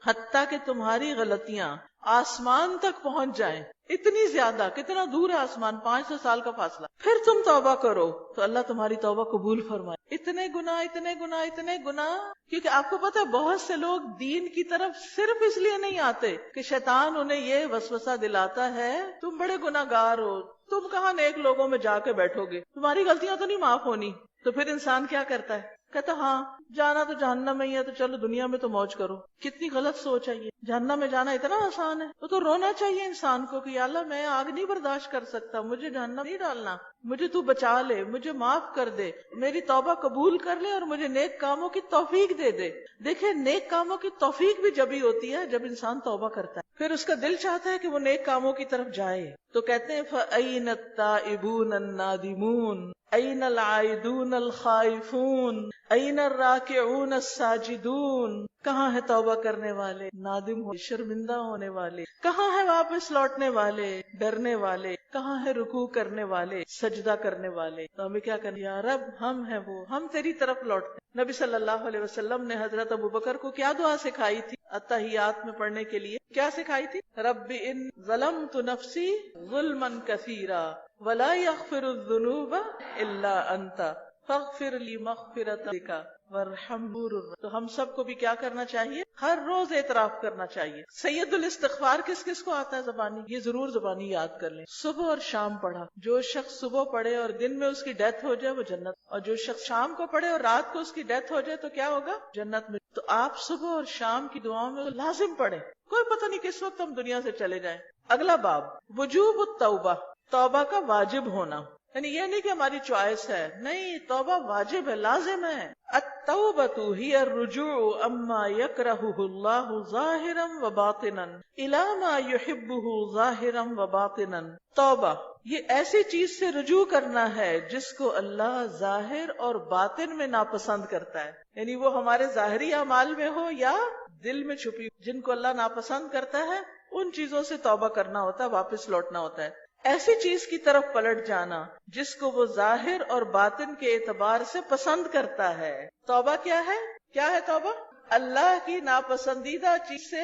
حتیٰ کہ تمہاری غلطیاں آسمان تک پہنچ جائیں، اتنی زیادہ، کتنا دور ہے آسمان، 500 سال کا فاصلہ، پھر تم توبہ کرو تو اللہ تمہاری توبہ قبول فرمائے. اتنے گناہ، اتنے گناہ، اتنے گناہ. کیونکہ آپ کو پتہ ہے بہت سے لوگ دین کی طرف صرف اس لیے نہیں آتے کہ شیطان انہیں یہ وسوسہ دلاتا ہے تم بڑے گناہ گار ہو، تم کہاں نیک لوگوں میں جا کے بیٹھو گے، تمہاری غلطیاں تو نہیں معاف ہونی. تو پھر انسان کیا کرتا ہے، کہتا ہاں جانا تو جہنم میں ہی ہے تو چلو دنیا میں تو موج کرو. کتنی غلط سوچ ہے یہ. جہنم میں جانا اتنا آسان ہے، تو رونا چاہیے انسان کو کہ یا اللہ میں آگ نہیں برداشت کر سکتا، مجھے جہنم نہیں ڈالنا، مجھے تو بچا لے، مجھے معاف کر دے، میری توبہ قبول کر لے اور مجھے نیک کاموں کی توفیق دے دے. دیکھیں نیک کاموں کی توفیق بھی جب ہی ہوتی ہے جب انسان توبہ کرتا ہے، پھر اس کا دل چاہتا ہے کہ وہ نیک کاموں کی طرف جائے. تو کہتے ہیں فَأَيْنَ التَّائِبُونَ النَّادِمُونَ أَيْنَ الْعَائِدُونَ الْخَائِفُونَ أَيْنَ الرَّاكِعُونَ السَّاجِدُونَ. کہاں ہے توبہ کرنے والے، نادم ہو شرمندہ ہونے والے، کہاں ہے واپس لوٹنے والے، ڈرنے والے، کہاں ہے رکوع کرنے والے، سجدہ کرنے والے. تو ہمیں کیا کرنا، یا رب ہم ہیں وہ، ہم تیری طرف لوٹتے. نبی صلی اللہ علیہ وسلم نے حضرت ابوبکر کو کیا دعا سکھائی تھی اتحیات میں پڑھنے کے لیے، کیا سکھائی تھی، رب ان ظلمت نفسی ظلما کثیرا ولا یغفر الذنوب الا انت فاغفر لی مغفرتک وارحمہ. تو ہم سب کو بھی کیا کرنا چاہیے، ہر روز اعتراف کرنا چاہیے. سید الاستغفار کس کس کو آتا ہے زبانی، یہ ضرور زبانی یاد کر لیں. صبح اور شام پڑھا، جو شخص صبح پڑھے اور دن میں اس کی ڈیتھ ہو جائے وہ جنت، اور جو شخص شام کو پڑھے اور رات کو اس کی ڈیتھ ہو جائے تو کیا ہوگا، جنت میں. تو آپ صبح اور شام کی دعاؤں میں لازم پڑھیں، کوئی پتہ نہیں کس وقت ہم دنیا سے چلے جائیں. اگلا باب وجوب التوبہ، توبہ کا واجب ہونا. یعنی یہ نہیں کہ ہماری چوائس ہے، نہیں، توبہ واجب ہے، لازم ہے. التوبۃ ہی الرجوع اما یکرہہ اللہ ظاہرا وباطنا الی ما یحبہ ظاہرا وباطنا. توبہ یہ ایسی چیز سے رجوع کرنا ہے جس کو اللہ ظاہر اور باطن میں ناپسند کرتا ہے. یعنی وہ ہمارے ظاہری اعمال میں ہو یا دل میں چھپی، جن کو اللہ ناپسند کرتا ہے ان چیزوں سے توبہ کرنا ہوتا ہے، واپس لوٹنا ہوتا ہے. ایسی چیز کی طرف پلٹ جانا جس کو وہ ظاہر اور باطن کے اعتبار سے پسند کرتا ہے. توبہ کیا ہے، کیا ہے توبہ، اللہ کی ناپسندیدہ چیز سے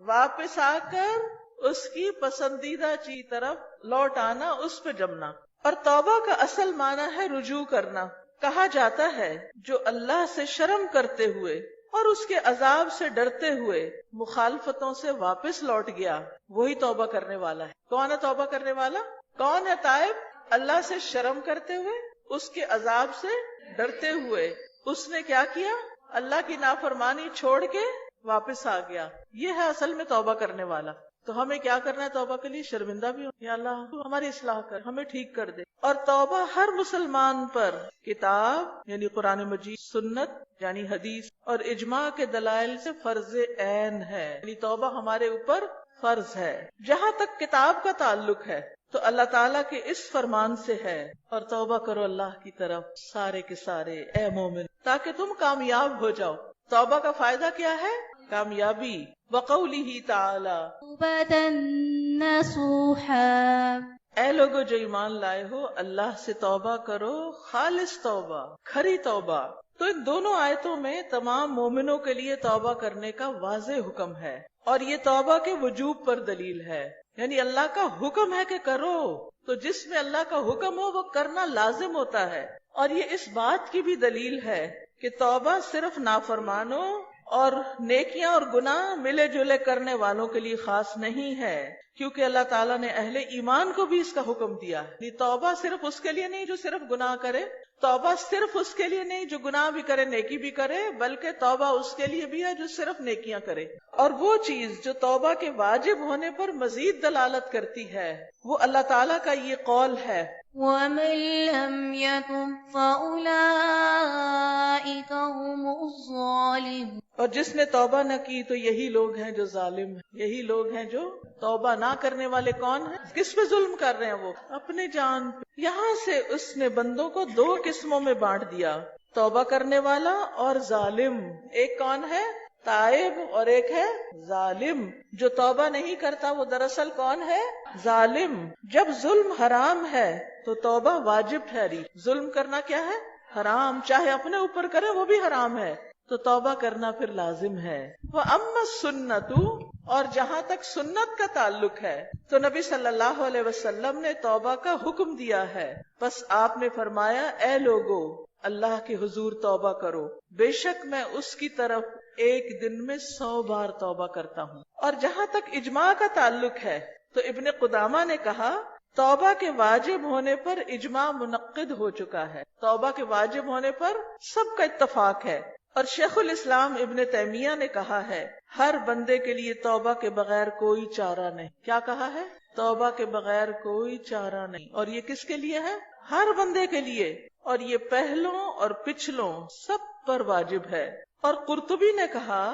واپس آ کر اس کی پسندیدہ چیز کی طرف لوٹ آنا، اس پہ جمنا. اور توبہ کا اصل معنی ہے رجوع کرنا. کہا جاتا ہے جو اللہ سے شرم کرتے ہوئے اور اس کے عذاب سے ڈرتے ہوئے مخالفتوں سے واپس لوٹ گیا وہی توبہ کرنے والا ہے. کون ہے توبہ کرنے والا، کون ہے تائب، اللہ سے شرم کرتے ہوئے، اس کے عذاب سے ڈرتے ہوئے اس نے کیا کیا، اللہ کی نافرمانی چھوڑ کے واپس آ گیا. یہ ہے اصل میں توبہ کرنے والا. تو ہمیں کیا کرنا ہے توبہ کے لیے، شرمندہ بھی ہو، یا اللہ تو ہماری اصلاح کر، ہمیں ٹھیک کر دے. اور توبہ ہر مسلمان پر کتاب یعنی قرآن مجید، سنت یعنی حدیث اور اجماع کے دلائل سے فرض عین ہے. یعنی توبہ ہمارے اوپر فرض ہے. جہاں تک کتاب کا تعلق ہے تو اللہ تعالیٰ کے اس فرمان سے ہے، اور توبہ کرو اللہ کی طرف سارے کے سارے اے مومن تاکہ تم کامیاب ہو جاؤ. توبہ کا فائدہ کیا ہے، کامیابی. وقولہ تعالی توبة نصوحا. اے لوگو جو ایمان لائے ہو اللہ سے توبہ کرو، خالص توبہ، کھری توبہ. تو ان دونوں آیتوں میں تمام مومنوں کے لیے توبہ کرنے کا واضح حکم ہے، اور یہ توبہ کے وجوب پر دلیل ہے. یعنی اللہ کا حکم ہے کہ کرو، تو جس میں اللہ کا حکم ہو وہ کرنا لازم ہوتا ہے. اور یہ اس بات کی بھی دلیل ہے کہ توبہ صرف نافرمانوں اور نیکیاں اور گناہ ملے جلے کرنے والوں کے لیے خاص نہیں ہے، کیونکہ اللہ تعالیٰ نے اہل ایمان کو بھی اس کا حکم دیا ہے. توبہ صرف اس کے لیے نہیں جو صرف گناہ کرے، توبہ صرف اس کے لیے نہیں جو گناہ بھی کرے نیکی بھی کرے، بلکہ توبہ اس کے لیے بھی ہے جو صرف نیکیاں کرے. اور وہ چیز جو توبہ کے واجب ہونے پر مزید دلالت کرتی ہے وہ اللہ تعالیٰ کا یہ قول ہے، ومن لم يتب فأولئك هم الظالمون. اور جس نے توبہ نہ کی تو یہی لوگ ہیں جو ظالم ہیں. یہی لوگ ہیں جو توبہ نہ کرنے والے. کون ہیں؟ کس پہ ظلم کر رہے ہیں؟ وہ اپنے جان پہ. یہاں سے اس نے بندوں کو دو قسموں میں بانٹ دیا، توبہ کرنے والا اور ظالم. ایک کون ہے؟ تائب، اور ایک ہے ظالم. جو توبہ نہیں کرتا وہ دراصل کون ہے؟ ظالم. جب ظلم حرام ہے تو توبہ واجب ٹھہری. ظلم کرنا کیا ہے؟ حرام. چاہے اپنے اوپر کرے وہ بھی حرام ہے، تو توبہ کرنا پھر لازم ہے. وَأَمَّا السُّنَّةُ، اور جہاں تک سنت کا تعلق ہے تو نبی صلی اللہ علیہ وسلم نے توبہ کا حکم دیا ہے. بس آپ نے فرمایا اے لوگو اللہ کے حضور توبہ کرو، بے شک میں اس کی طرف ایک دن میں 100 بار توبہ کرتا ہوں. اور جہاں تک اجماع کا تعلق ہے تو ابن قدامہ نے کہا توبہ کے واجب ہونے پر اجماع منعقد ہو چکا ہے. توبہ کے واجب ہونے پر سب کا اتفاق ہے. اور شیخ الاسلام ابن تیمیہ نے کہا ہے ہر بندے کے لیے توبہ کے بغیر کوئی چارہ نہیں. کیا کہا ہے؟ توبہ کے بغیر کوئی چارہ نہیں. اور یہ کس کے لیے ہے؟ ہر بندے کے لیے. اور یہ پہلوں اور پچھلوں سب پر واجب ہے. اور قرطبی نے کہا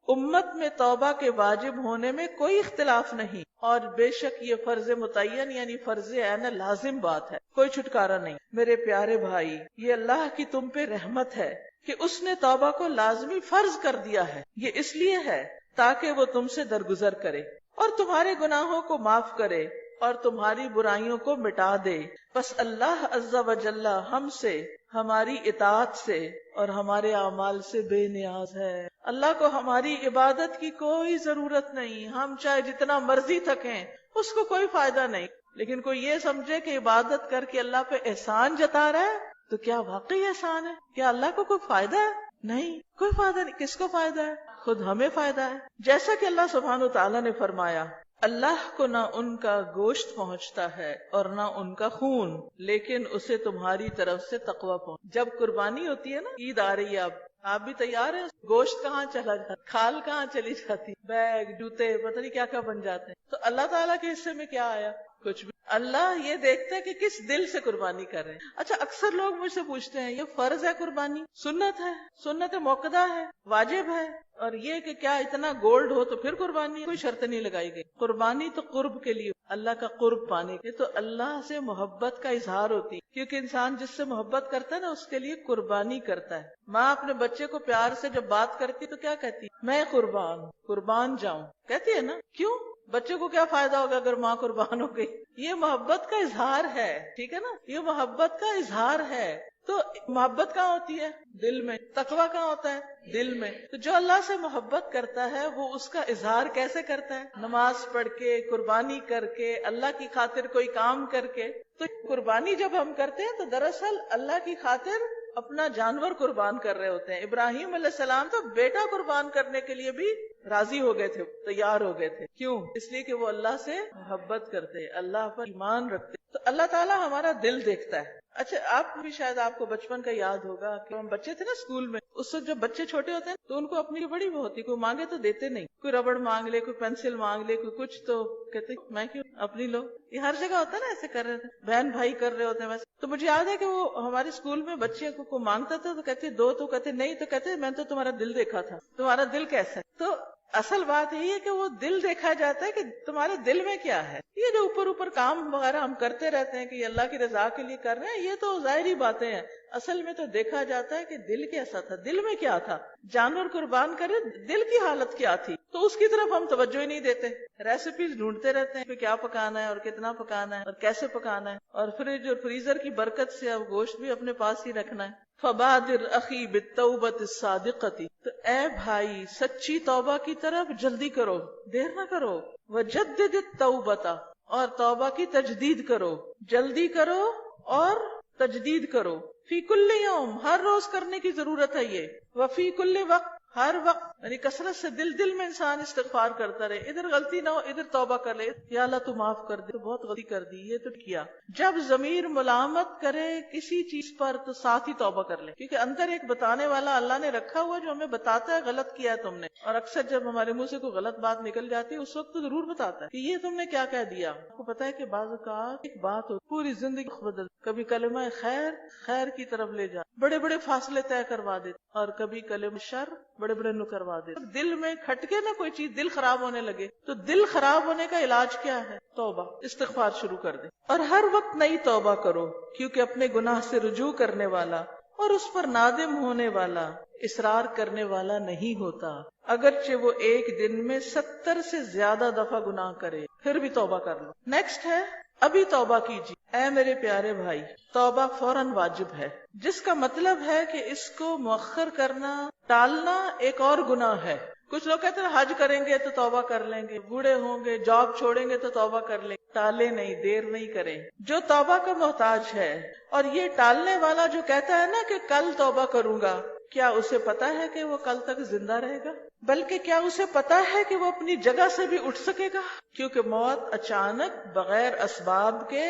امت میں توبہ کے واجب ہونے میں کوئی اختلاف نہیں، اور بے شک یہ فرض متعین یعنی فرض عین لازم بات ہے، کوئی چھٹکارا نہیں. میرے پیارے بھائی، یہ اللہ کی تم پہ رحمت ہے کہ اس نے توبہ کو لازمی فرض کر دیا ہے. یہ اس لیے ہے تاکہ وہ تم سے درگزر کرے اور تمہارے گناہوں کو معاف کرے اور تمہاری برائیوں کو مٹا دے. بس اللہ عز و جل ہم سے، ہماری اطاعت سے اور ہمارے اعمال سے بے نیاز ہے. اللہ کو ہماری عبادت کی کوئی ضرورت نہیں. ہم چاہے جتنا مرضی تھکیں اس کو کوئی فائدہ نہیں. لیکن کوئی یہ سمجھے کہ عبادت کر کے اللہ پہ احسان جتا رہا ہے تو کیا واقعی احسان ہے؟ کیا اللہ کو کوئی فائدہ ہے؟ نہیں، کوئی فائدہ نہیں. کس کو فائدہ ہے؟ خود ہمیں فائدہ ہے. جیسا کہ اللہ سبحانہ وتعالی نے فرمایا اللہ کو نہ ان کا گوشت پہنچتا ہے اور نہ ان کا خون، لیکن اسے تمہاری طرف سے تقویٰ پہنچ. جب قربانی ہوتی ہے نا، عید آ رہی ہے، آپ بھی تیار ہیں؟ گوشت کہاں چلا جاتا، کھال کہاں چلی جاتی، بیگ جوتے پتہ نہیں کیا کیا بن جاتے ہیں. تو اللہ تعالیٰ کے حصے میں کیا آیا؟ کچھ بھی. اللہ یہ دیکھتا ہے کہ کس دل سے قربانی کر رہے ہیں. اچھا، اکثر لوگ مجھ سے پوچھتے ہیں یہ فرض ہے قربانی؟ سنت ہے، سنت موقدہ ہے، واجب ہے. اور یہ کہ کیا اتنا گولڈ ہو تو پھر قربانی؟ کوئی شرط نہیں لگائی گئی. قربانی تو قرب کے لیے، اللہ کا قرب پانے کے. تو اللہ سے محبت کا اظہار ہوتی ہے، کیونکہ انسان جس سے محبت کرتا ہے نا اس کے لیے قربانی کرتا ہے. ماں اپنے بچے کو پیار سے جب بات کرتی تو کیا کہتی؟ میں قربان جاؤں، کہتی ہے نا. کیوں؟ بچے کو کیا فائدہ ہوگا اگر ماں قربان ہو گئی؟ یہ محبت کا اظہار ہے، ٹھیک ہے نا، یہ محبت کا اظہار ہے. تو محبت کہاں ہوتی ہے؟ دل میں. تقویٰ کہاں ہوتا ہے؟ دل میں. تو جو اللہ سے محبت کرتا ہے وہ اس کا اظہار کیسے کرتا ہے؟ نماز پڑھ کے، قربانی کر کے، اللہ کی خاطر کوئی کام کر کے. تو قربانی جب ہم کرتے ہیں تو دراصل اللہ کی خاطر اپنا جانور قربان کر رہے ہوتے ہیں. ابراہیم علیہ السلام تو بیٹا قربان کرنے کے لیے بھی راضی ہو گئے تھے، تیار ہو گئے تھے. کیوں؟ اس لیے کہ وہ اللہ سے محبت کرتے، اللہ پر ایمان رکھتے. تو اللہ تعالیٰ ہمارا دل دیکھتا ہے. اچھا، آپ بھی شاید آپ کو بچپن کا یاد ہوگا کہ ہم بچے تھے نا اسکول میں، اس وقت جب بچے چھوٹے ہوتے ہیں تو ان کو اپنی بڑی وہ ہوتی، کوئی مانگے تو دیتے نہیں. کوئی ربڑ مانگ لے، کوئی پینسل مانگ لے، کوئی کچھ، تو کہتے میں کیوں، اپنی لو. یہ ہر جگہ ہوتا ہے نا، ایسے کر رہے تھے، بہن بھائی کر رہے ہوتے ہیں ویسے. تو مجھے یاد ہے کہ وہ ہمارے اسکول میں بچے کو مانگتا تھا تو کہتے دو، تو کہتے نہیں، تو کہتے میں تو تمہارا دل دیکھا تھا، تمہارا دل کیسا ہے. تو اصل بات یہی ہے کہ وہ دل دیکھا جاتا ہے کہ تمہارے دل میں کیا ہے. یہ جو اوپر کام وغیرہ ہم کرتے رہتے ہیں کہ یہ اللہ کی رضا کے لیے کر رہے ہیں، یہ تو ظاہری باتیں ہیں. اصل میں تو دیکھا جاتا ہے کہ دل کیسا تھا، دل میں کیا تھا. جانور قربان کرے، دل کی حالت کیا تھی، تو اس کی طرف ہم توجہ ہی نہیں دیتے. ریسیپیز ڈھونڈتے رہتے ہیں کہ کیا پکانا ہے اور کتنا پکانا ہے اور کیسے پکانا ہے، اور فریج اور فریزر کی برکت سے اب گوشت بھی اپنے پاس ہی رکھنا ہے. فبادر اخی بالتوبۃ الصادقۃ، تو اے بھائی سچی توبہ کی طرف جلدی کرو، دیر نہ کرو. وجدد التوبۃ، اور توبہ کی تجدید کرو، جلدی کرو اور تجدید کرو. فی کل یوم، ہر روز کرنے کی ضرورت ہے یہ. وفی کل وقت، ہر وقت، یعنی کثرت سے دل میں انسان استغفار کرتا رہے. ادھر غلطی نہ ہو ادھر توبہ کر لے، یا اللہ تو معاف کر دے، تو بہت غلطی کر دی، یہ تو کیا. جب ضمیر ملامت کرے کسی چیز پر تو ساتھ ہی توبہ کر لے، کیونکہ اندر ایک بتانے والا اللہ نے رکھا ہوا جو ہمیں بتاتا ہے غلط کیا ہے تم نے. اور اکثر جب ہمارے منہ سے کوئی غلط بات نکل جاتی ہے اس وقت تو ضرور بتاتا ہے کہ یہ تم نے کیا کہہ دیا. آپ کو پتا ہے کہ بعض اوقات ایک بات ہو پوری زندگی بدل، کبھی کلمہ خیر کی طرف لے جا، بڑے بڑے فاصلے طے کروا دے، اور کبھی کلمہ شر بڑے بڑے نہ کروا دے. دل میں کھٹکے نہ کوئی چیز، دل خراب ہونے لگے، تو دل خراب ہونے کا علاج کیا ہے؟ توبہ، استغفار شروع کر دے. اور ہر وقت نئی توبہ کرو، کیونکہ اپنے گناہ سے رجوع کرنے والا اور اس پر نادم ہونے والا اصرار کرنے والا نہیں ہوتا، اگرچہ وہ ایک دن میں 70 سے زیادہ دفعہ گناہ کرے پھر بھی توبہ کر لو. نیکسٹ ہے ابھی توبہ کیجیے. اے میرے پیارے بھائی، توبہ فوراً واجب ہے، جس کا مطلب ہے کہ اس کو مؤخر کرنا، ٹالنا ایک اور گناہ ہے. کچھ لوگ کہتے ہیں حج کریں گے تو توبہ کر لیں گے، بوڑھے ہوں گے، جاب چھوڑیں گے تو توبہ کر لیں گے. ٹالے نہیں، دیر نہیں کریں. جو توبہ کا محتاج ہے، اور یہ ٹالنے والا جو کہتا ہے نا کہ کل توبہ کروں گا، کیا اسے پتا ہے کہ وہ کل تک زندہ رہے گا؟ بلکہ کیا اسے پتا ہے کہ وہ اپنی جگہ سے بھی اٹھ سکے گا؟ کیونکہ موت اچانک، بغیر اسباب کے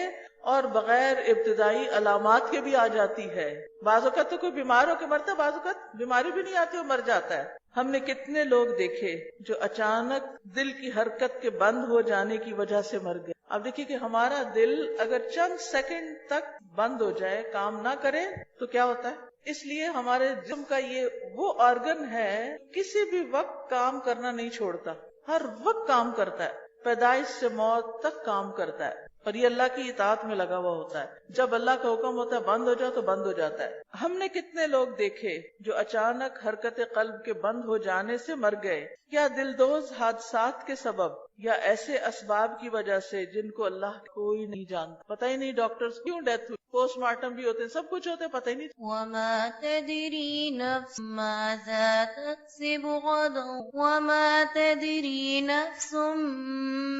اور بغیر ابتدائی علامات کے بھی آ جاتی ہے. بعض اوقات تو کوئی بیمار ہو کے مرتا ہے، بعض اوقات بیماری بھی نہیں آتی وہ مر جاتا ہے. ہم نے کتنے لوگ دیکھے جو اچانک دل کی حرکت کے بند ہو جانے کی وجہ سے مر گئے. اب دیکھیے کہ ہمارا دل اگر چند سیکنڈ تک بند ہو جائے، کام نہ کرے، تو کیا ہوتا ہے؟ اس لیے ہمارے جسم کا یہ وہ آرگن ہے کسی بھی وقت کام کرنا نہیں چھوڑتا، ہر وقت کام کرتا ہے، پیدائش سے موت تک کام کرتا ہے، اور یہ اللہ کی اطاعت میں لگا ہوا ہوتا ہے. جب اللہ کا حکم ہوتا ہے بند ہو جاؤ تو بند ہو جاتا ہے. ہم نے کتنے لوگ دیکھے جو اچانک حرکت قلب کے بند ہو جانے سے مر گئے، یا دلدوز حادثات کے سبب، یا ایسے اسباب کی وجہ سے جن کو اللہ کوئی نہیں جانتا. پتہ ہی نہیں ڈاکٹرز کیوں ڈیتھ ہوئی، پوسٹ مارٹم بھی ہوتے ہیں، سب کچھ ہوتے ہیں، پتہ ہی نہیں. وما تدري نفس ماذا تكسب غدا وما تدري نفس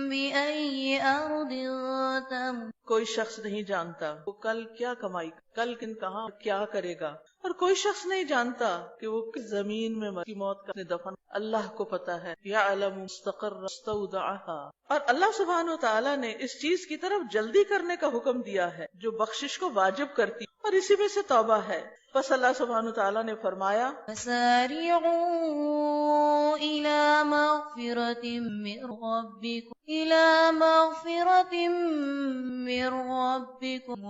بأي أرض تموت. کوئی شخص نہیں جانتا وہ کل کیا کمائی، کل کہاں کیا کرے گا، اور کوئی شخص نہیں جانتا کہ وہ کس زمین میں کی موت کا دفن. اللہ کو پتا ہے. یعلم مستقر مستودعها. اور اللہ سبحانہ و تعالیٰ نے اس چیز کی طرف جلدی کرنے کا حکم دیا ہے جو بخشش کو واجب کرتی، اور اسی میں سے توبہ ہے. بس اللہ سبحانہ و تعالیٰ نے فرمایا فسارعوا إلى مغفرة من ربكم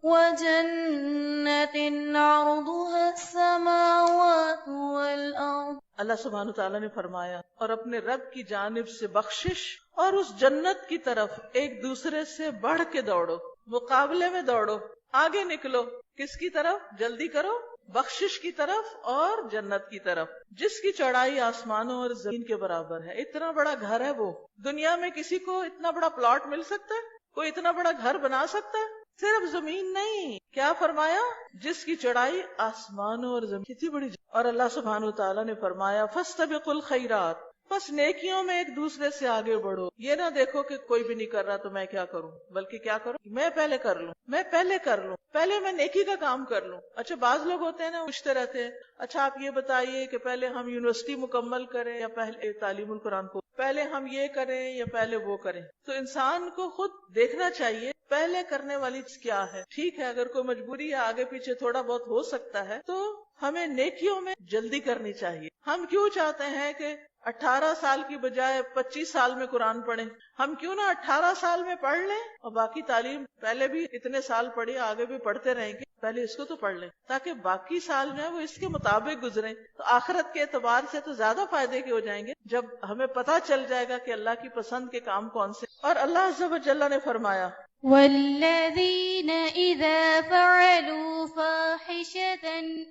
وجنة عرضها السماوات والأرض. اللہ سبحانہ و تعالیٰ نے فرمایا اور اپنے رب کی جانب سے بخشش اور اس جنت کی طرف ایک دوسرے سے بڑھ کے دوڑو، مقابلے میں دوڑو، آگے نکلو. کس کی طرف؟ جلدی کرو، بخشش کی طرف اور جنت کی طرف، جس کی چوڑائی آسمانوں اور زمین کے برابر ہے. اتنا بڑا گھر ہے وہ. دنیا میں کسی کو اتنا بڑا پلاٹ مل سکتا ہے؟ کوئی اتنا بڑا گھر بنا سکتا ہے؟ صرف زمین نہیں، کیا فرمایا؟ جس کی چوڑائی آسمانوں اور زمین. کتنی بڑی. اور اللہ سبحانہ و تعالیٰ نے فرمایا فاستبقوا الخیرات، بس نیکیوں میں ایک دوسرے سے آگے بڑھو. یہ نہ دیکھو کہ کوئی بھی نہیں کر رہا تو میں کیا کروں، بلکہ کیا کروں؟ میں پہلے کر لوں، میں پہلے کر لوں، پہلے میں نیکی کا کام کر لوں. اچھا بعض لوگ ہوتے ہیں نا، پوچھتے رہتے ہیں اچھا آپ یہ بتائیے کہ پہلے ہم یونیورسٹی مکمل کریں یا پہلے تعلیم القرآن کو، پہلے ہم یہ کریں یا پہلے وہ کریں. تو انسان کو خود دیکھنا چاہیے پہلے کرنے والی چیز کیا ہے. ٹھیک ہے اگر کوئی مجبوری ہے آگے پیچھے تھوڑا بہت ہو سکتا ہے تو ہمیں نیکیوں میں جلدی کرنی چاہیے. ہم کیوں چاہتے ہیں کہ 18 سال کی بجائے 25 سال میں قرآن پڑھیں؟ ہم کیوں نہ 18 سال میں پڑھ لیں اور باقی تعلیم پہلے بھی اتنے سال پڑھی آگے بھی پڑھتے رہیں گے، پہلے اس کو تو پڑھ لیں تاکہ باقی سال جو ہے وہ اس کے مطابق گزریں. تو آخرت کے اعتبار سے تو زیادہ فائدے کے ہو جائیں گے جب ہمیں پتہ چل جائے گا کہ اللہ کی پسند کے کام کون سے. اور اللہ عز و جل نے فرمایا والذين إذا فعلوا فاحشة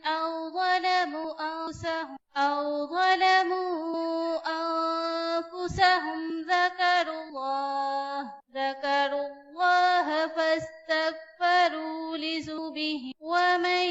أو ظلموا أنفسهم ذكروا الله فاستغفروا لذنوبهم ومن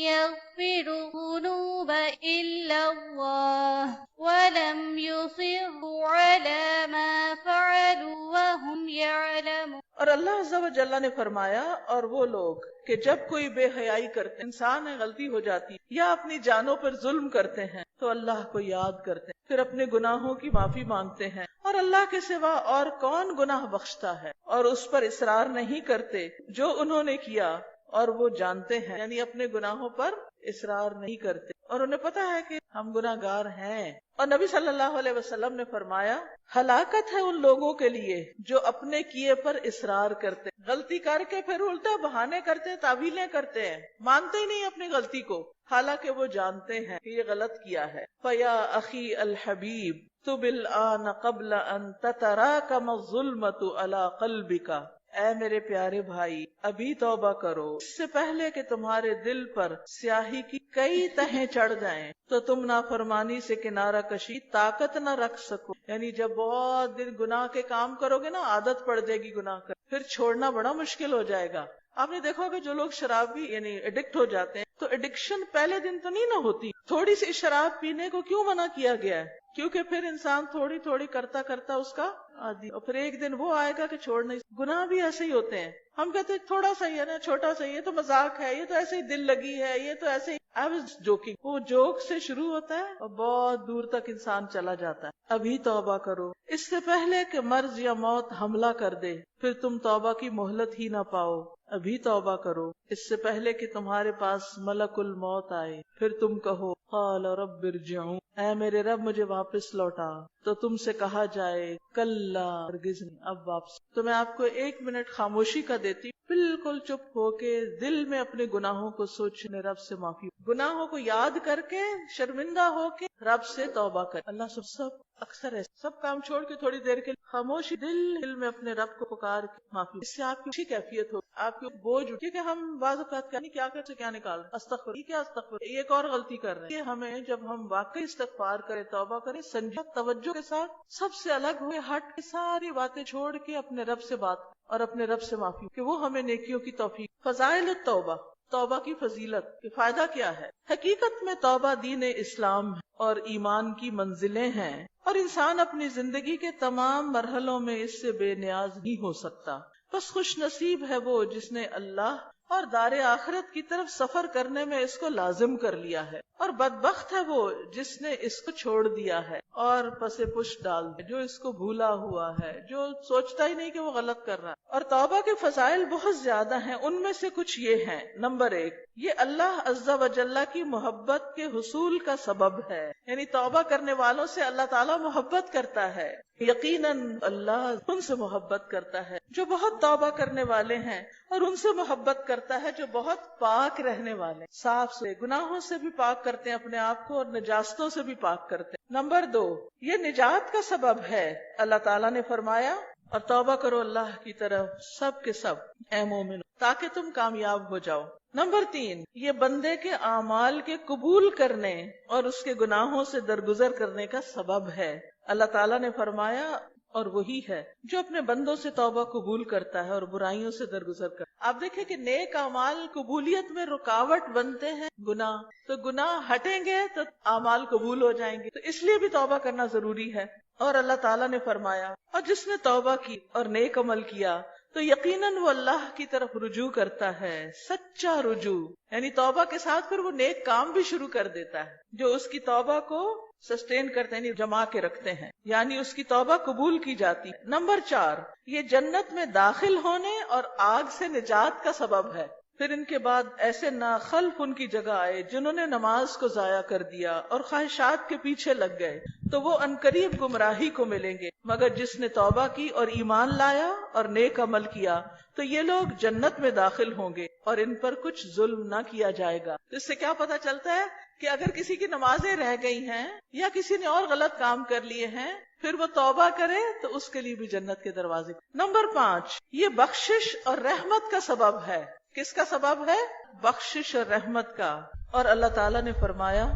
يغفر الذنوب إلا الله ولم يصروا على ما فعلوا وهم يعلمون. اور اللہ عز و جل نے فرمایا اور وہ لوگ کہ جب کوئی بے حیائی کرتے انسان ہے غلطی ہو جاتی یا اپنی جانوں پر ظلم کرتے ہیں تو اللہ کو یاد کرتے ہیں، پھر اپنے گناہوں کی معافی مانگتے ہیں، اور اللہ کے سوا اور کون گناہ بخشتا ہے، اور اس پر اصرار نہیں کرتے جو انہوں نے کیا اور وہ جانتے ہیں، یعنی اپنے گناہوں پر اصرار نہیں کرتے اور انہیں پتا ہے کہ ہم گناہگار ہیں. اور نبی صلی اللہ علیہ وسلم نے فرمایا ہلاکت ہے ان لوگوں کے لیے جو اپنے کیے پر اصرار کرتے، غلطی کر کے پھر الٹا بہانے کرتے، تعویلیں کرتے ہیں، مانتے ہی نہیں اپنی غلطی کو حالانکہ وہ جانتے ہیں کہ یہ غلط کیا ہے. فیا اخی الحبیب تب الآن قبل ان تتراکم الظلمۃ علی قلبک، اے میرے پیارے بھائی ابھی توبہ کرو اس سے پہلے کہ تمہارے دل پر سیاہی کی کئی تہیں چڑھ جائیں تو تم نافرمانی سے کنارہ کشی طاقت نہ رکھ سکو. یعنی جب بہت دن گناہ کے کام کرو گے نا عادت پڑ جائے گی گناہ کر، پھر چھوڑنا بڑا مشکل ہو جائے گا. آپ نے دیکھا کہ جو لوگ شرابی یعنی ایڈکٹ ہو جاتے ہیں تو ایڈکشن پہلے دن تو نہیں نہ ہوتی. تھوڑی سی شراب پینے کو کیوں منع کیا گیا ہے؟ کیونکہ پھر انسان تھوڑی تھوڑی کرتا کرتا اس کا عادی، اور پھر ایک دن وہ آئے گا کہ چھوڑ نہیں. گناہ بھی ایسے ہی ہوتے ہیں، ہم کہتے ہیں تھوڑا سا ہی ہے نا، چھوٹا سا ہی ہے تو مذاق ہے، یہ تو ایسے ہی دل لگی ہے، یہ تو ایسے ہی I was joking. وہ جوک سے شروع ہوتا ہے اور بہت دور تک انسان چلا جاتا ہے. ابھی توبہ کرو اس سے پہلے کہ مرض یا موت حملہ کر دے، پھر تم توبہ کی مہلت ہی نہ پاؤ. ابھی توبہ کرو اس سے پہلے کہ تمہارے پاس ملک الموت آئے، پھر تم کہو قال رب ارجعون، اے میرے رب مجھے واپس لوٹا. تو تم سے کہا جائے کلا ہرگز نہیں، اب واپس. تو میں آپ کو 1 منٹ خاموشی کا دیتی، بالکل چپ ہو کے دل میں اپنے گناہوں کو سوچنے، رب سے معافی، گناہوں کو یاد کر کے شرمندہ ہو کے رب سے توبہ کر. اللہ سب اکثر ہے سب کام چھوڑ کے تھوڑی دیر کے خاموشی دل میں اپنے رب کو پکار کے معافی. اس سے آپ کی اچھی کیفیت ہو، آپ کے بوجھ اٹھے کہ ہم بعض اوقات کیا کرتے کیا نکال استغفر کیا استغفر یہ ایک اور غلطی کر رہے ہیں. یہ ہمیں جب ہم واقعی استغفار کریں، توبہ کریں، سنجیدہ توجہ کے ساتھ سب سے الگ ہوئے، ہٹ کے ساری باتیں چھوڑ کے اپنے رب سے بات اور اپنے رب سے معافی کہ وہ ہمیں نیکیوں کی توفیق. فضائل التوبہ، توبہ کی فضیلت کہ فائدہ کیا ہے. حقیقت میں توبہ دین اسلام اور ایمان کی منزلیں ہیں اور انسان اپنی زندگی کے تمام مرحلوں میں اس سے بے نیاز نہیں ہو سکتا. بس خوش نصیب ہے وہ جس نے اللہ اور دار آخرت کی طرف سفر کرنے میں اس کو لازم کر لیا ہے، اور بدبخت ہے وہ جس نے اس کو چھوڑ دیا ہے اور پسے پش ڈال دیا، جو اس کو بھولا ہوا ہے، جو سوچتا ہی نہیں کہ وہ غلط کر رہا ہے. اور توبہ کے فضائل بہت زیادہ ہیں، ان میں سے کچھ یہ ہیں. نمبر 1، یہ اللہ عز و جل کی محبت کے حصول کا سبب ہے. یعنی توبہ کرنے والوں سے اللہ تعالیٰ محبت کرتا ہے. یقیناً اللہ ان سے محبت کرتا ہے جو بہت توبہ کرنے والے ہیں، اور ان سے محبت کرتا ہے جو بہت پاک رہنے والے، صاف سے گناہوں سے بھی پاک کرتے ہیں اپنے آپ کو اور نجاستوں سے بھی پاک کرتے ہیں. نمبر 2، یہ نجات کا سبب ہے. اللہ تعالیٰ نے فرمایا اور توبہ کرو اللہ کی طرف سب کے سب اے مومن تاکہ تم کامیاب ہو جاؤ. نمبر 3، یہ بندے کے اعمال کے قبول کرنے اور اس کے گناہوں سے درگزر کرنے کا سبب ہے. اللہ تعالیٰ نے فرمایا اور وہی ہے جو اپنے بندوں سے توبہ قبول کرتا ہے اور برائیوں سے درگزر کرتا ہے. آپ دیکھیں کہ نیک اعمال قبولیت میں رکاوٹ بنتے ہیں گناہ، تو گناہ ہٹیں گے تو اعمال قبول ہو جائیں گے. تو اس لیے بھی توبہ کرنا ضروری ہے. اور اللہ تعالیٰ نے فرمایا اور جس نے توبہ کی اور نیک عمل کیا تو یقیناً وہ اللہ کی طرف رجوع کرتا ہے، سچا رجوع. یعنی توبہ کے ساتھ پھر وہ نیک کام بھی شروع کر دیتا ہے جو اس کی توبہ کو سسٹین کرتے ہیں، جما کے رکھتے ہیں، یعنی اس کی توبہ قبول کی جاتی ہے. نمبر 4، یہ جنت میں داخل ہونے اور آگ سے نجات کا سبب ہے. پھر ان کے بعد ایسے ناخلف ان کی جگہ آئے جنہوں نے نماز کو ضائع کر دیا اور خواہشات کے پیچھے لگ گئے، تو وہ عنقریب گمراہی کو ملیں گے. مگر جس نے توبہ کی اور ایمان لایا اور نیک عمل کیا تو یہ لوگ جنت میں داخل ہوں گے اور ان پر کچھ ظلم نہ کیا جائے گا. اس سے کیا پتا چلتا ہے کہ اگر کسی کی نمازیں رہ گئی ہیں یا کسی نے اور غلط کام کر لیے ہیں پھر وہ توبہ کرے تو اس کے لیے بھی جنت کے دروازے. نمبر 5، یہ بخشش اور رحمت کا سبب ہے. کس کا سبب ہے؟ بخشش اور رحمت کا. اور اللہ تعالیٰ نے فرمایا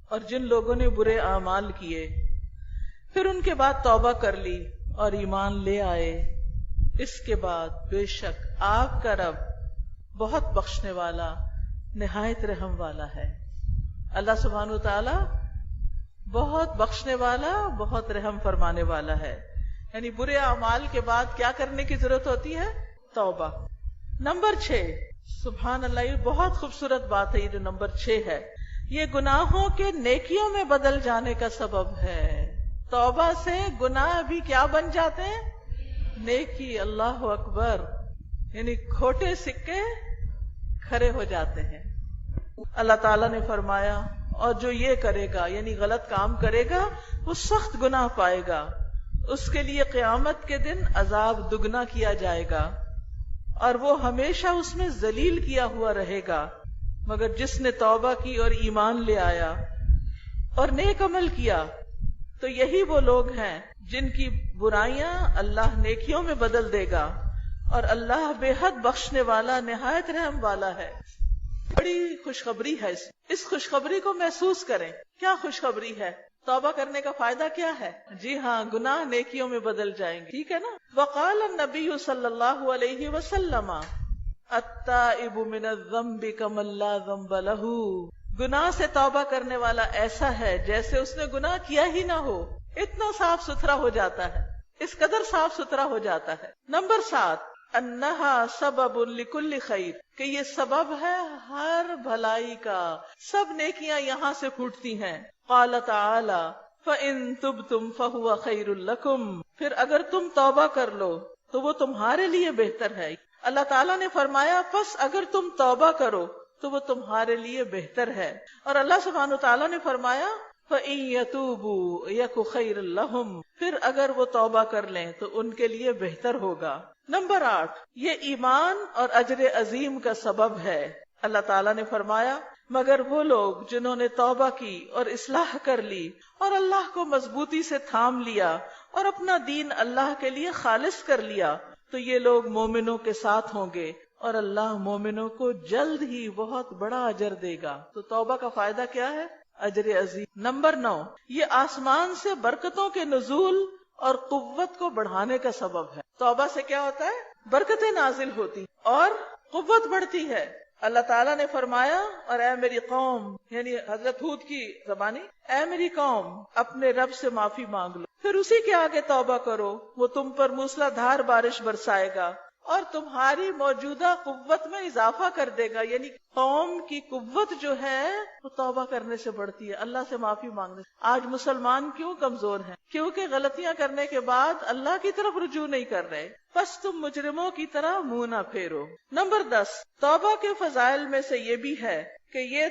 اور جن لوگوں نے برے اعمال کیے پھر ان کے بعد توبہ کر لی اور ایمان لے آئے، اس کے بعد بے شک آپ کا رب بہت بخشنے والا نہایت رحم والا ہے. اللہ سبحانہ و تعالی بہت بخشنے والا بہت رحم فرمانے والا ہے. یعنی برے اعمال کے بعد کیا کرنے کی ضرورت ہوتی ہے؟ توبہ. نمبر 6، سبحان اللہ، یہ بہت خوبصورت بات ہے. یہ جو نمبر 6 ہے یہ گناہوں کے نیکیوں میں بدل جانے کا سبب ہے. توبہ سے گناہ بھی کیا بن جاتے ہیں؟ نیکی. اللہ اکبر. یعنی کھوٹے سکے کھڑے ہو جاتے ہیں. اللہ تعالیٰ نے فرمایا اور جو یہ کرے گا یعنی غلط کام کرے گا وہ سخت گناہ پائے گا، اس کے لیے قیامت کے دن عذاب دگنا کیا جائے گا اور وہ ہمیشہ اس میں ذلیل کیا ہوا رہے گا. مگر جس نے توبہ کی اور ایمان لے آیا اور نیک عمل کیا تو یہی وہ لوگ ہیں جن کی برائیاں اللہ نیکیوں میں بدل دے گا اور اللہ بے حد بخشنے والا نہایت رحم والا ہے. بڑی خوشخبری ہے. اس خوشخبری کو محسوس کریں. کیا خوشخبری ہے؟ توبہ کرنے کا فائدہ کیا ہے؟ جی ہاں، گناہ نیکیوں میں بدل جائیں گے. ٹھیک ہے نا. وقال النبی صلی اللہ علیہ وسلم التائب من الذنب کمن لا ذنب له. گناہ سے توبہ کرنے والا ایسا ہے جیسے اس نے گناہ کیا ہی نہ ہو. اتنا صاف ستھرا ہو جاتا ہے، اس قدر صاف ستھرا ہو جاتا ہے. نمبر 7، انہا سبب لکل خیر، کہ یہ سبب ہے ہر بھلائی کا. سب نیکیاں یہاں سے پھوٹتی ہیں. قال تعالی فَإِن تُبْتُمْ فَهُوَ خَيْرٌ لَكُمْ، پھر اگر تم توبہ کر لو تو وہ تمہارے لیے بہتر ہے. اللہ تعالیٰ نے فرمایا پس اگر تم توبہ کرو تو وہ تمہارے لیے بہتر ہے. اور اللہ سبحانہ وتعالیٰ نے فرمایا فَإِن يَتُوبُوا يَكُ خَيْرٌ لَهُمْ، پھر اگر وہ توبہ کر لیں تو ان کے لیے بہتر ہوگا. نمبر 8، یہ ایمان اور اجر عظیم کا سبب ہے. اللہ تعالیٰ نے فرمایا مگر وہ لوگ جنہوں نے توبہ کی اور اصلاح کر لی اور اللہ کو مضبوطی سے تھام لیا اور اپنا دین اللہ کے لیے خالص کر لیا تو یہ لوگ مومنوں کے ساتھ ہوں گے اور اللہ مومنوں کو جلد ہی بہت بڑا اجر دے گا. تو توبہ کا فائدہ کیا ہے؟ اجر عظیم. نمبر 9، یہ آسمان سے برکتوں کے نزول اور قوت کو بڑھانے کا سبب ہے. توبہ سے کیا ہوتا ہے؟ برکتیں نازل ہوتی اور قوت بڑھتی ہے. اللہ تعالیٰ نے فرمایا اور اے میری قوم، یعنی حضرت ہود کی زبانی، اے میری قوم اپنے رب سے معافی مانگ لو، پھر اسی کے آگے توبہ کرو، وہ تم پر موسلا دھار بارش برسائے گا اور تمہاری موجودہ قوت میں اضافہ کر دے گا. یعنی قوم کی قوت جو ہے وہ توبہ کرنے سے بڑھتی ہے، اللہ سے معافی مانگنے سے. آج مسلمان کیوں کمزور ہیں؟ کیونکہ غلطیاں کرنے کے بعد اللہ کی طرف رجوع نہیں کر رہے. بس تم مجرموں کی طرح منہ نہ پھیرو. نمبر 10، توبہ کے فضائل میں سے یہ بھی ہے کہ یہ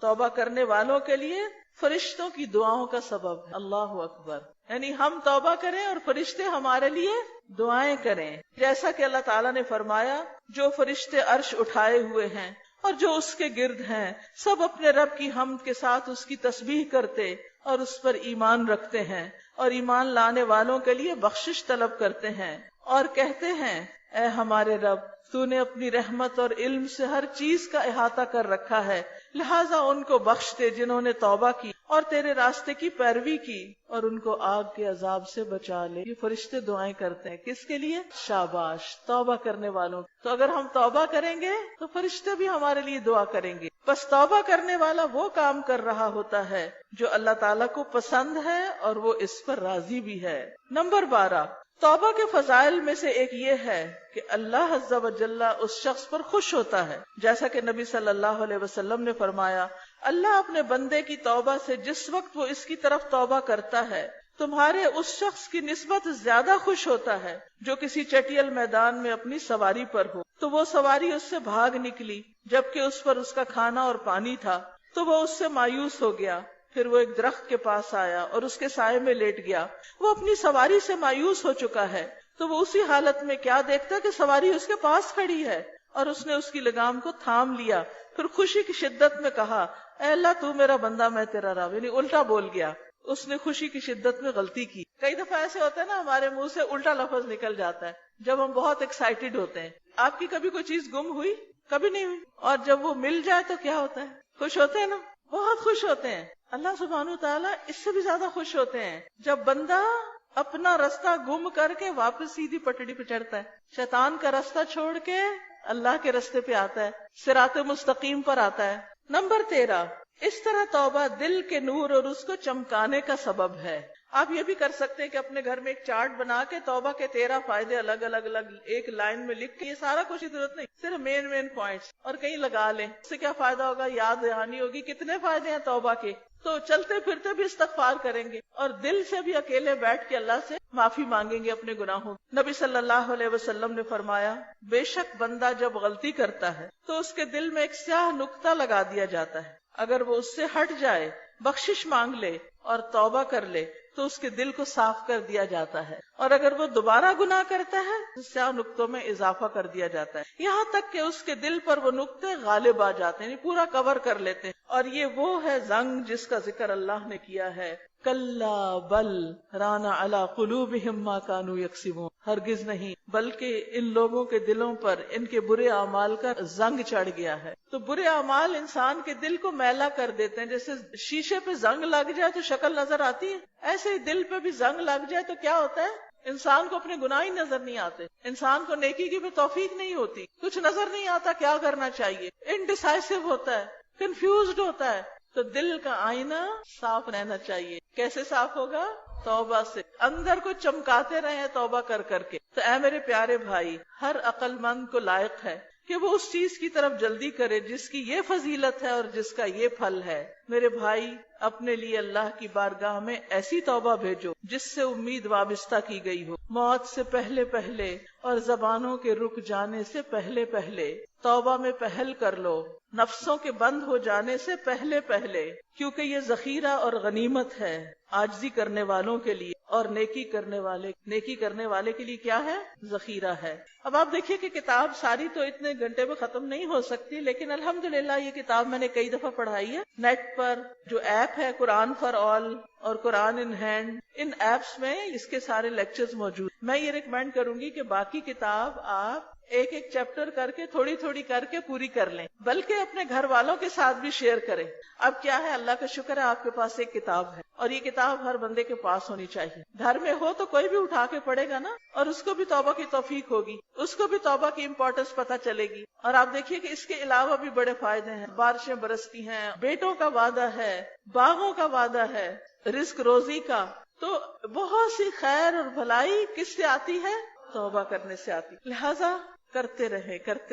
توبہ کرنے والوں کے لیے فرشتوں کی دعاؤں کا سبب ہے. اللہ اکبر. یعنی ہم توبہ کریں اور فرشتے ہمارے لیے دعائیں کریں. جیسا کہ اللہ تعالیٰ نے فرمایا جو فرشتے عرش اٹھائے ہوئے ہیں اور جو اس کے گرد ہیں سب اپنے رب کی حمد کے ساتھ اس کی تسبیح کرتے اور اس پر ایمان رکھتے ہیں اور ایمان لانے والوں کے لیے بخشش طلب کرتے ہیں اور کہتے ہیں اے ہمارے رب تو نے اپنی رحمت اور علم سے ہر چیز کا احاطہ کر رکھا ہے، لہٰذا ان کو بخش دے جنہوں نے توبہ کی اور تیرے راستے کی پیروی کی اور ان کو آگ کے عذاب سے بچا لے. یہ فرشتے دعائیں کرتے ہیں کس کے لیے؟ شاباش، توبہ کرنے والوں. تو اگر ہم توبہ کریں گے تو فرشتے بھی ہمارے لیے دعا کریں گے. بس توبہ کرنے والا وہ کام کر رہا ہوتا ہے جو اللہ تعالیٰ کو پسند ہے اور وہ اس پر راضی بھی ہے. نمبر 12، توبہ کے فضائل میں سے ایک یہ ہے کہ اللہ عز و جل اس شخص پر خوش ہوتا ہے. جیسا کہ نبی صلی اللہ علیہ وسلم نے فرمایا اللہ اپنے بندے کی توبہ سے جس وقت وہ اس کی طرف توبہ کرتا ہے تمہارے اس شخص کی نسبت زیادہ خوش ہوتا ہے جو کسی چٹیل میدان میں اپنی سواری پر ہو تو وہ سواری اس سے بھاگ نکلی جبکہ اس پر اس کا کھانا اور پانی تھا تو وہ اس سے مایوس ہو گیا. پھر وہ ایک درخت کے پاس آیا اور اس کے سائے میں لیٹ گیا. وہ اپنی سواری سے مایوس ہو چکا ہے تو وہ اسی حالت میں کیا دیکھتا کہ سواری اس کے پاس کھڑی ہے اور اس نے اس کی لگام کو تھام لیا، پھر خوشی کی شدت میں کہا اے اللہ تو میرا بندہ میں تیرا رب، یعنی الٹا بول گیا، اس نے خوشی کی شدت میں غلطی کی۔ کئی دفعہ ایسے ہوتا ہے نا ہمارے منہ سے الٹا لفظ نکل جاتا ہے جب ہم بہت ایکسائٹیڈ ہوتے ہیں۔ آپ کی کبھی کوئی چیز گم ہوئی؟ کبھی نہیں ہوئی، اور جب وہ مل جائے تو کیا ہوتا ہے؟ خوش ہوتے ہیں نا، بہت خوش ہوتے ہیں۔ اللہ سبحانہ وتعالیٰ اس سے بھی زیادہ خوش ہوتے ہیں جب بندہ اپنا راستہ گم کر کے واپس سیدھی پٹڑی پہ چڑھتا ہے، شیطان کا راستہ چھوڑ کے اللہ کے راستے پہ آتا ہے، صراط مستقیم پر آتا ہے۔ نمبر 13، اس طرح توبہ دل کے نور اور اس کو چمکانے کا سبب ہے۔ آپ یہ بھی کر سکتے ہیں کہ اپنے گھر میں ایک چارٹ بنا کے توبہ کے 13 فائدے الگ الگ ایک لائن میں لکھ کے، یہ سارا کچھ کی ضرورت نہیں، صرف مین پوائنٹس، اور کہیں لگا لیں۔ اس سے کیا فائدہ ہوگا؟ یاد دہانی ہوگی کتنے فائدے ہیں توبہ کے، تو چلتے پھرتے بھی استغفار کریں گے اور دل سے بھی اکیلے بیٹھ کے اللہ سے معافی مانگیں گے اپنے گناہوں۔ نبی صلی اللہ علیہ وسلم نے فرمایا، بے شک بندہ جب غلطی کرتا ہے تو اس کے دل میں ایک سیاہ نقطہ لگا دیا جاتا ہے، اگر وہ اس سے ہٹ جائے، بخشش مانگ لے اور توبہ کر لے تو اس کے دل کو صاف کر دیا جاتا ہے، اور اگر وہ دوبارہ گناہ کرتا ہے تو سیاہ نقطوں میں اضافہ کر دیا جاتا ہے، یہاں تک کہ اس کے دل پر وہ نقطے غالب آ جاتے ہیں، یعنی پورا کور کر لیتے ہیں۔ اور یہ وہ ہے زنگ جس کا ذکر اللہ نے کیا ہے، کلا بل ران علی قلوبہم ما کانوا یکسبون، ہرگز نہیں بلکہ ان لوگوں کے دلوں پر ان کے برے اعمال کا زنگ چڑھ گیا ہے۔ تو برے اعمال انسان کے دل کو میلا کر دیتے ہیں، جیسے شیشے پہ زنگ لگ جائے تو شکل نظر آتی ہے، ایسے ہی دل پہ بھی زنگ لگ جائے تو کیا ہوتا ہے؟ انسان کو اپنے گناہ ہی نظر نہیں آتے، انسان کو نیکی کی بھی توفیق نہیں ہوتی، کچھ نظر نہیں آتا کیا کرنا چاہیے، انڈیسائسو ہوتا ہے، کنفیوزڈ ہوتا ہے۔ تو دل کا آئینہ صاف رہنا چاہیے۔ کیسے صاف ہوگا؟ توبہ سے، اندر کو چمکاتے رہیں توبہ کر کر کے۔ تو اے میرے پیارے بھائی، ہر عقل مند کو لائق ہے کہ وہ اس چیز کی طرف جلدی کرے جس کی یہ فضیلت ہے اور جس کا یہ پھل ہے۔ میرے بھائی، اپنے لیے اللہ کی بارگاہ میں ایسی توبہ بھیجو جس سے امید وابستہ کی گئی ہو، موت سے پہلے پہلے اور زبانوں کے رک جانے سے پہلے پہلے توبہ میں پہل کر لو، نفسوں کے بند ہو جانے سے پہلے پہلے، کیونکہ یہ ذخیرہ اور غنیمت ہے عاجزی کرنے والوں کے لیے، اور نیکی کرنے والے کے لیے کیا ہے؟ ذخیرہ ہے۔ اب آپ دیکھیے کہ کتاب ساری تو اتنے گھنٹے میں ختم نہیں ہو سکتی، لیکن الحمدللہ یہ کتاب میں نے کئی دفعہ پڑھائی ہے۔ نیٹ پر جو ایپ ہے قرآن فار آل اور قرآن ان ہینڈ، ان ایپس میں اس کے سارے لیکچرز موجود۔ میں یہ ریکمینڈ کروں گی کہ باقی کتاب آپ ایک ایک چیپٹر کر کے تھوڑی تھوڑی کر کے پوری کر لیں، بلکہ اپنے گھر والوں کے ساتھ بھی شیئر کریں۔ اب کیا ہے، اللہ کا شکر ہے آپ کے پاس ایک کتاب ہے، اور یہ کتاب ہر بندے کے پاس ہونی چاہیے۔ گھر میں ہو تو کوئی بھی اٹھا کے پڑھے گا نا، اور اس کو بھی توبہ کی توفیق ہوگی، اس کو بھی توبہ کی امپورٹنس پتہ چلے گی۔ اور آپ دیکھیے کہ اس کے علاوہ بھی بڑے فائدے ہیں، بارشیں برستی ہیں، بیٹوں کا وعدہ ہے، باغوں کا وعدہ ہے، رزق روزی کا، تو بہت سی خیر اور بھلائی کس سے آتی ہے؟ توبہ کرنے سے آتی۔ لہذا کرتے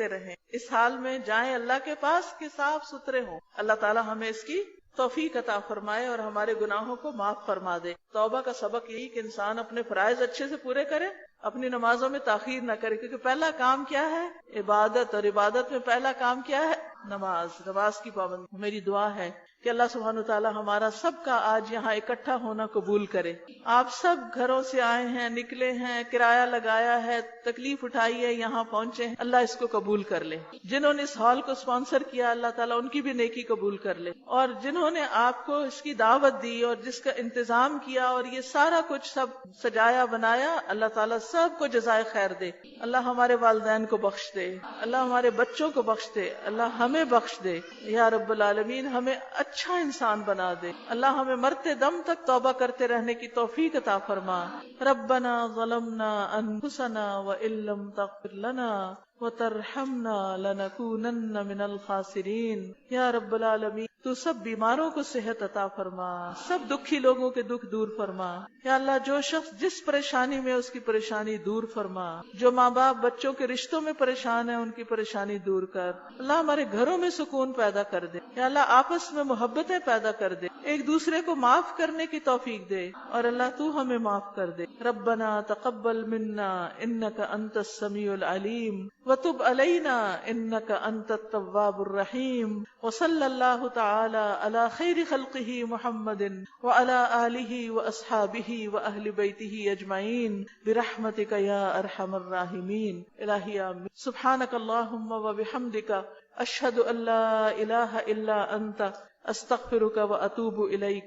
رہیں، اس حال میں جائیں اللہ کے پاس کہ صاف ستھرے ہوں۔ اللہ تعالی ہمیں اس کی توفیق عطا فرمائے اور ہمارے گناہوں کو معاف فرما دے۔ توبہ کا سبق یہی کہ انسان اپنے فرائض اچھے سے پورے کرے، اپنی نمازوں میں تاخیر نہ کرے، کیونکہ پہلا کام کیا ہے؟ عبادت، اور عبادت میں پہلا کام کیا ہے؟ نماز کی پابندی۔ میری دعا ہے کہ اللہ سبحانہ وتعالی ہمارا سب کا آج یہاں اکٹھا ہونا قبول کرے۔ آپ سب گھروں سے آئے ہیں، نکلے ہیں، کرایہ لگایا ہے، تکلیف اٹھائی ہے، یہاں پہنچے ہیں، اللہ اس کو قبول کر لے۔ جنہوں نے اس ہال کو سپانسر کیا، اللہ تعالیٰ ان کی بھی نیکی قبول کر لے، اور جنہوں نے آپ کو اس کی دعوت دی اور جس کا انتظام کیا اور یہ سارا کچھ سب سجایا بنایا، اللہ تعالیٰ سب کو جزائے خیر دے۔ اللہ ہمارے والدین کو بخش دے، اللہ ہمارے بچوں کو بخش دے، اللہ ہمیں بخش دے، یا رب العالمین ہمیں اچھا انسان بنا دے۔ اللہ ہمیں مرتے دم تک توبہ کرتے رہنے کی توفیق عطا فرما۔ ربنا ظلمنا انفسنا وان لم تغفر لنا وترحمنا لنکونن من الخاسرین۔ یا رب العالمین تو سب بیماروں کو صحت عطا فرما، سب دکھی لوگوں کے دکھ دور فرما۔ یا اللہ جو شخص جس پریشانی میں اس کی پریشانی دور فرما، جو ماں باپ بچوں کے رشتوں میں پریشان ہیں ان کی پریشانی دور کر۔ اللہ ہمارے گھروں میں سکون پیدا کر دے، یا اللہ آپس میں محبتیں پیدا کر دے، ایک دوسرے کو معاف کرنے کی توفیق دے، اور اللہ تو ہمیں معاف کر دے۔ ربنا تقبل منا انک انت السمیع العلیم وتب علینا انک انت التواب الرحیم، وصلی اللہ تعالی علی خیر خلقہ محمد وعلی آلہ واصحابہ واہل بیتہ اجمعین برحمتک یا ارحم الراحمین۔ الہی آمین۔ سبحانک اللہم وبحمدک اشہد ان لا الہ الا انت استغفرک واتوب الیک۔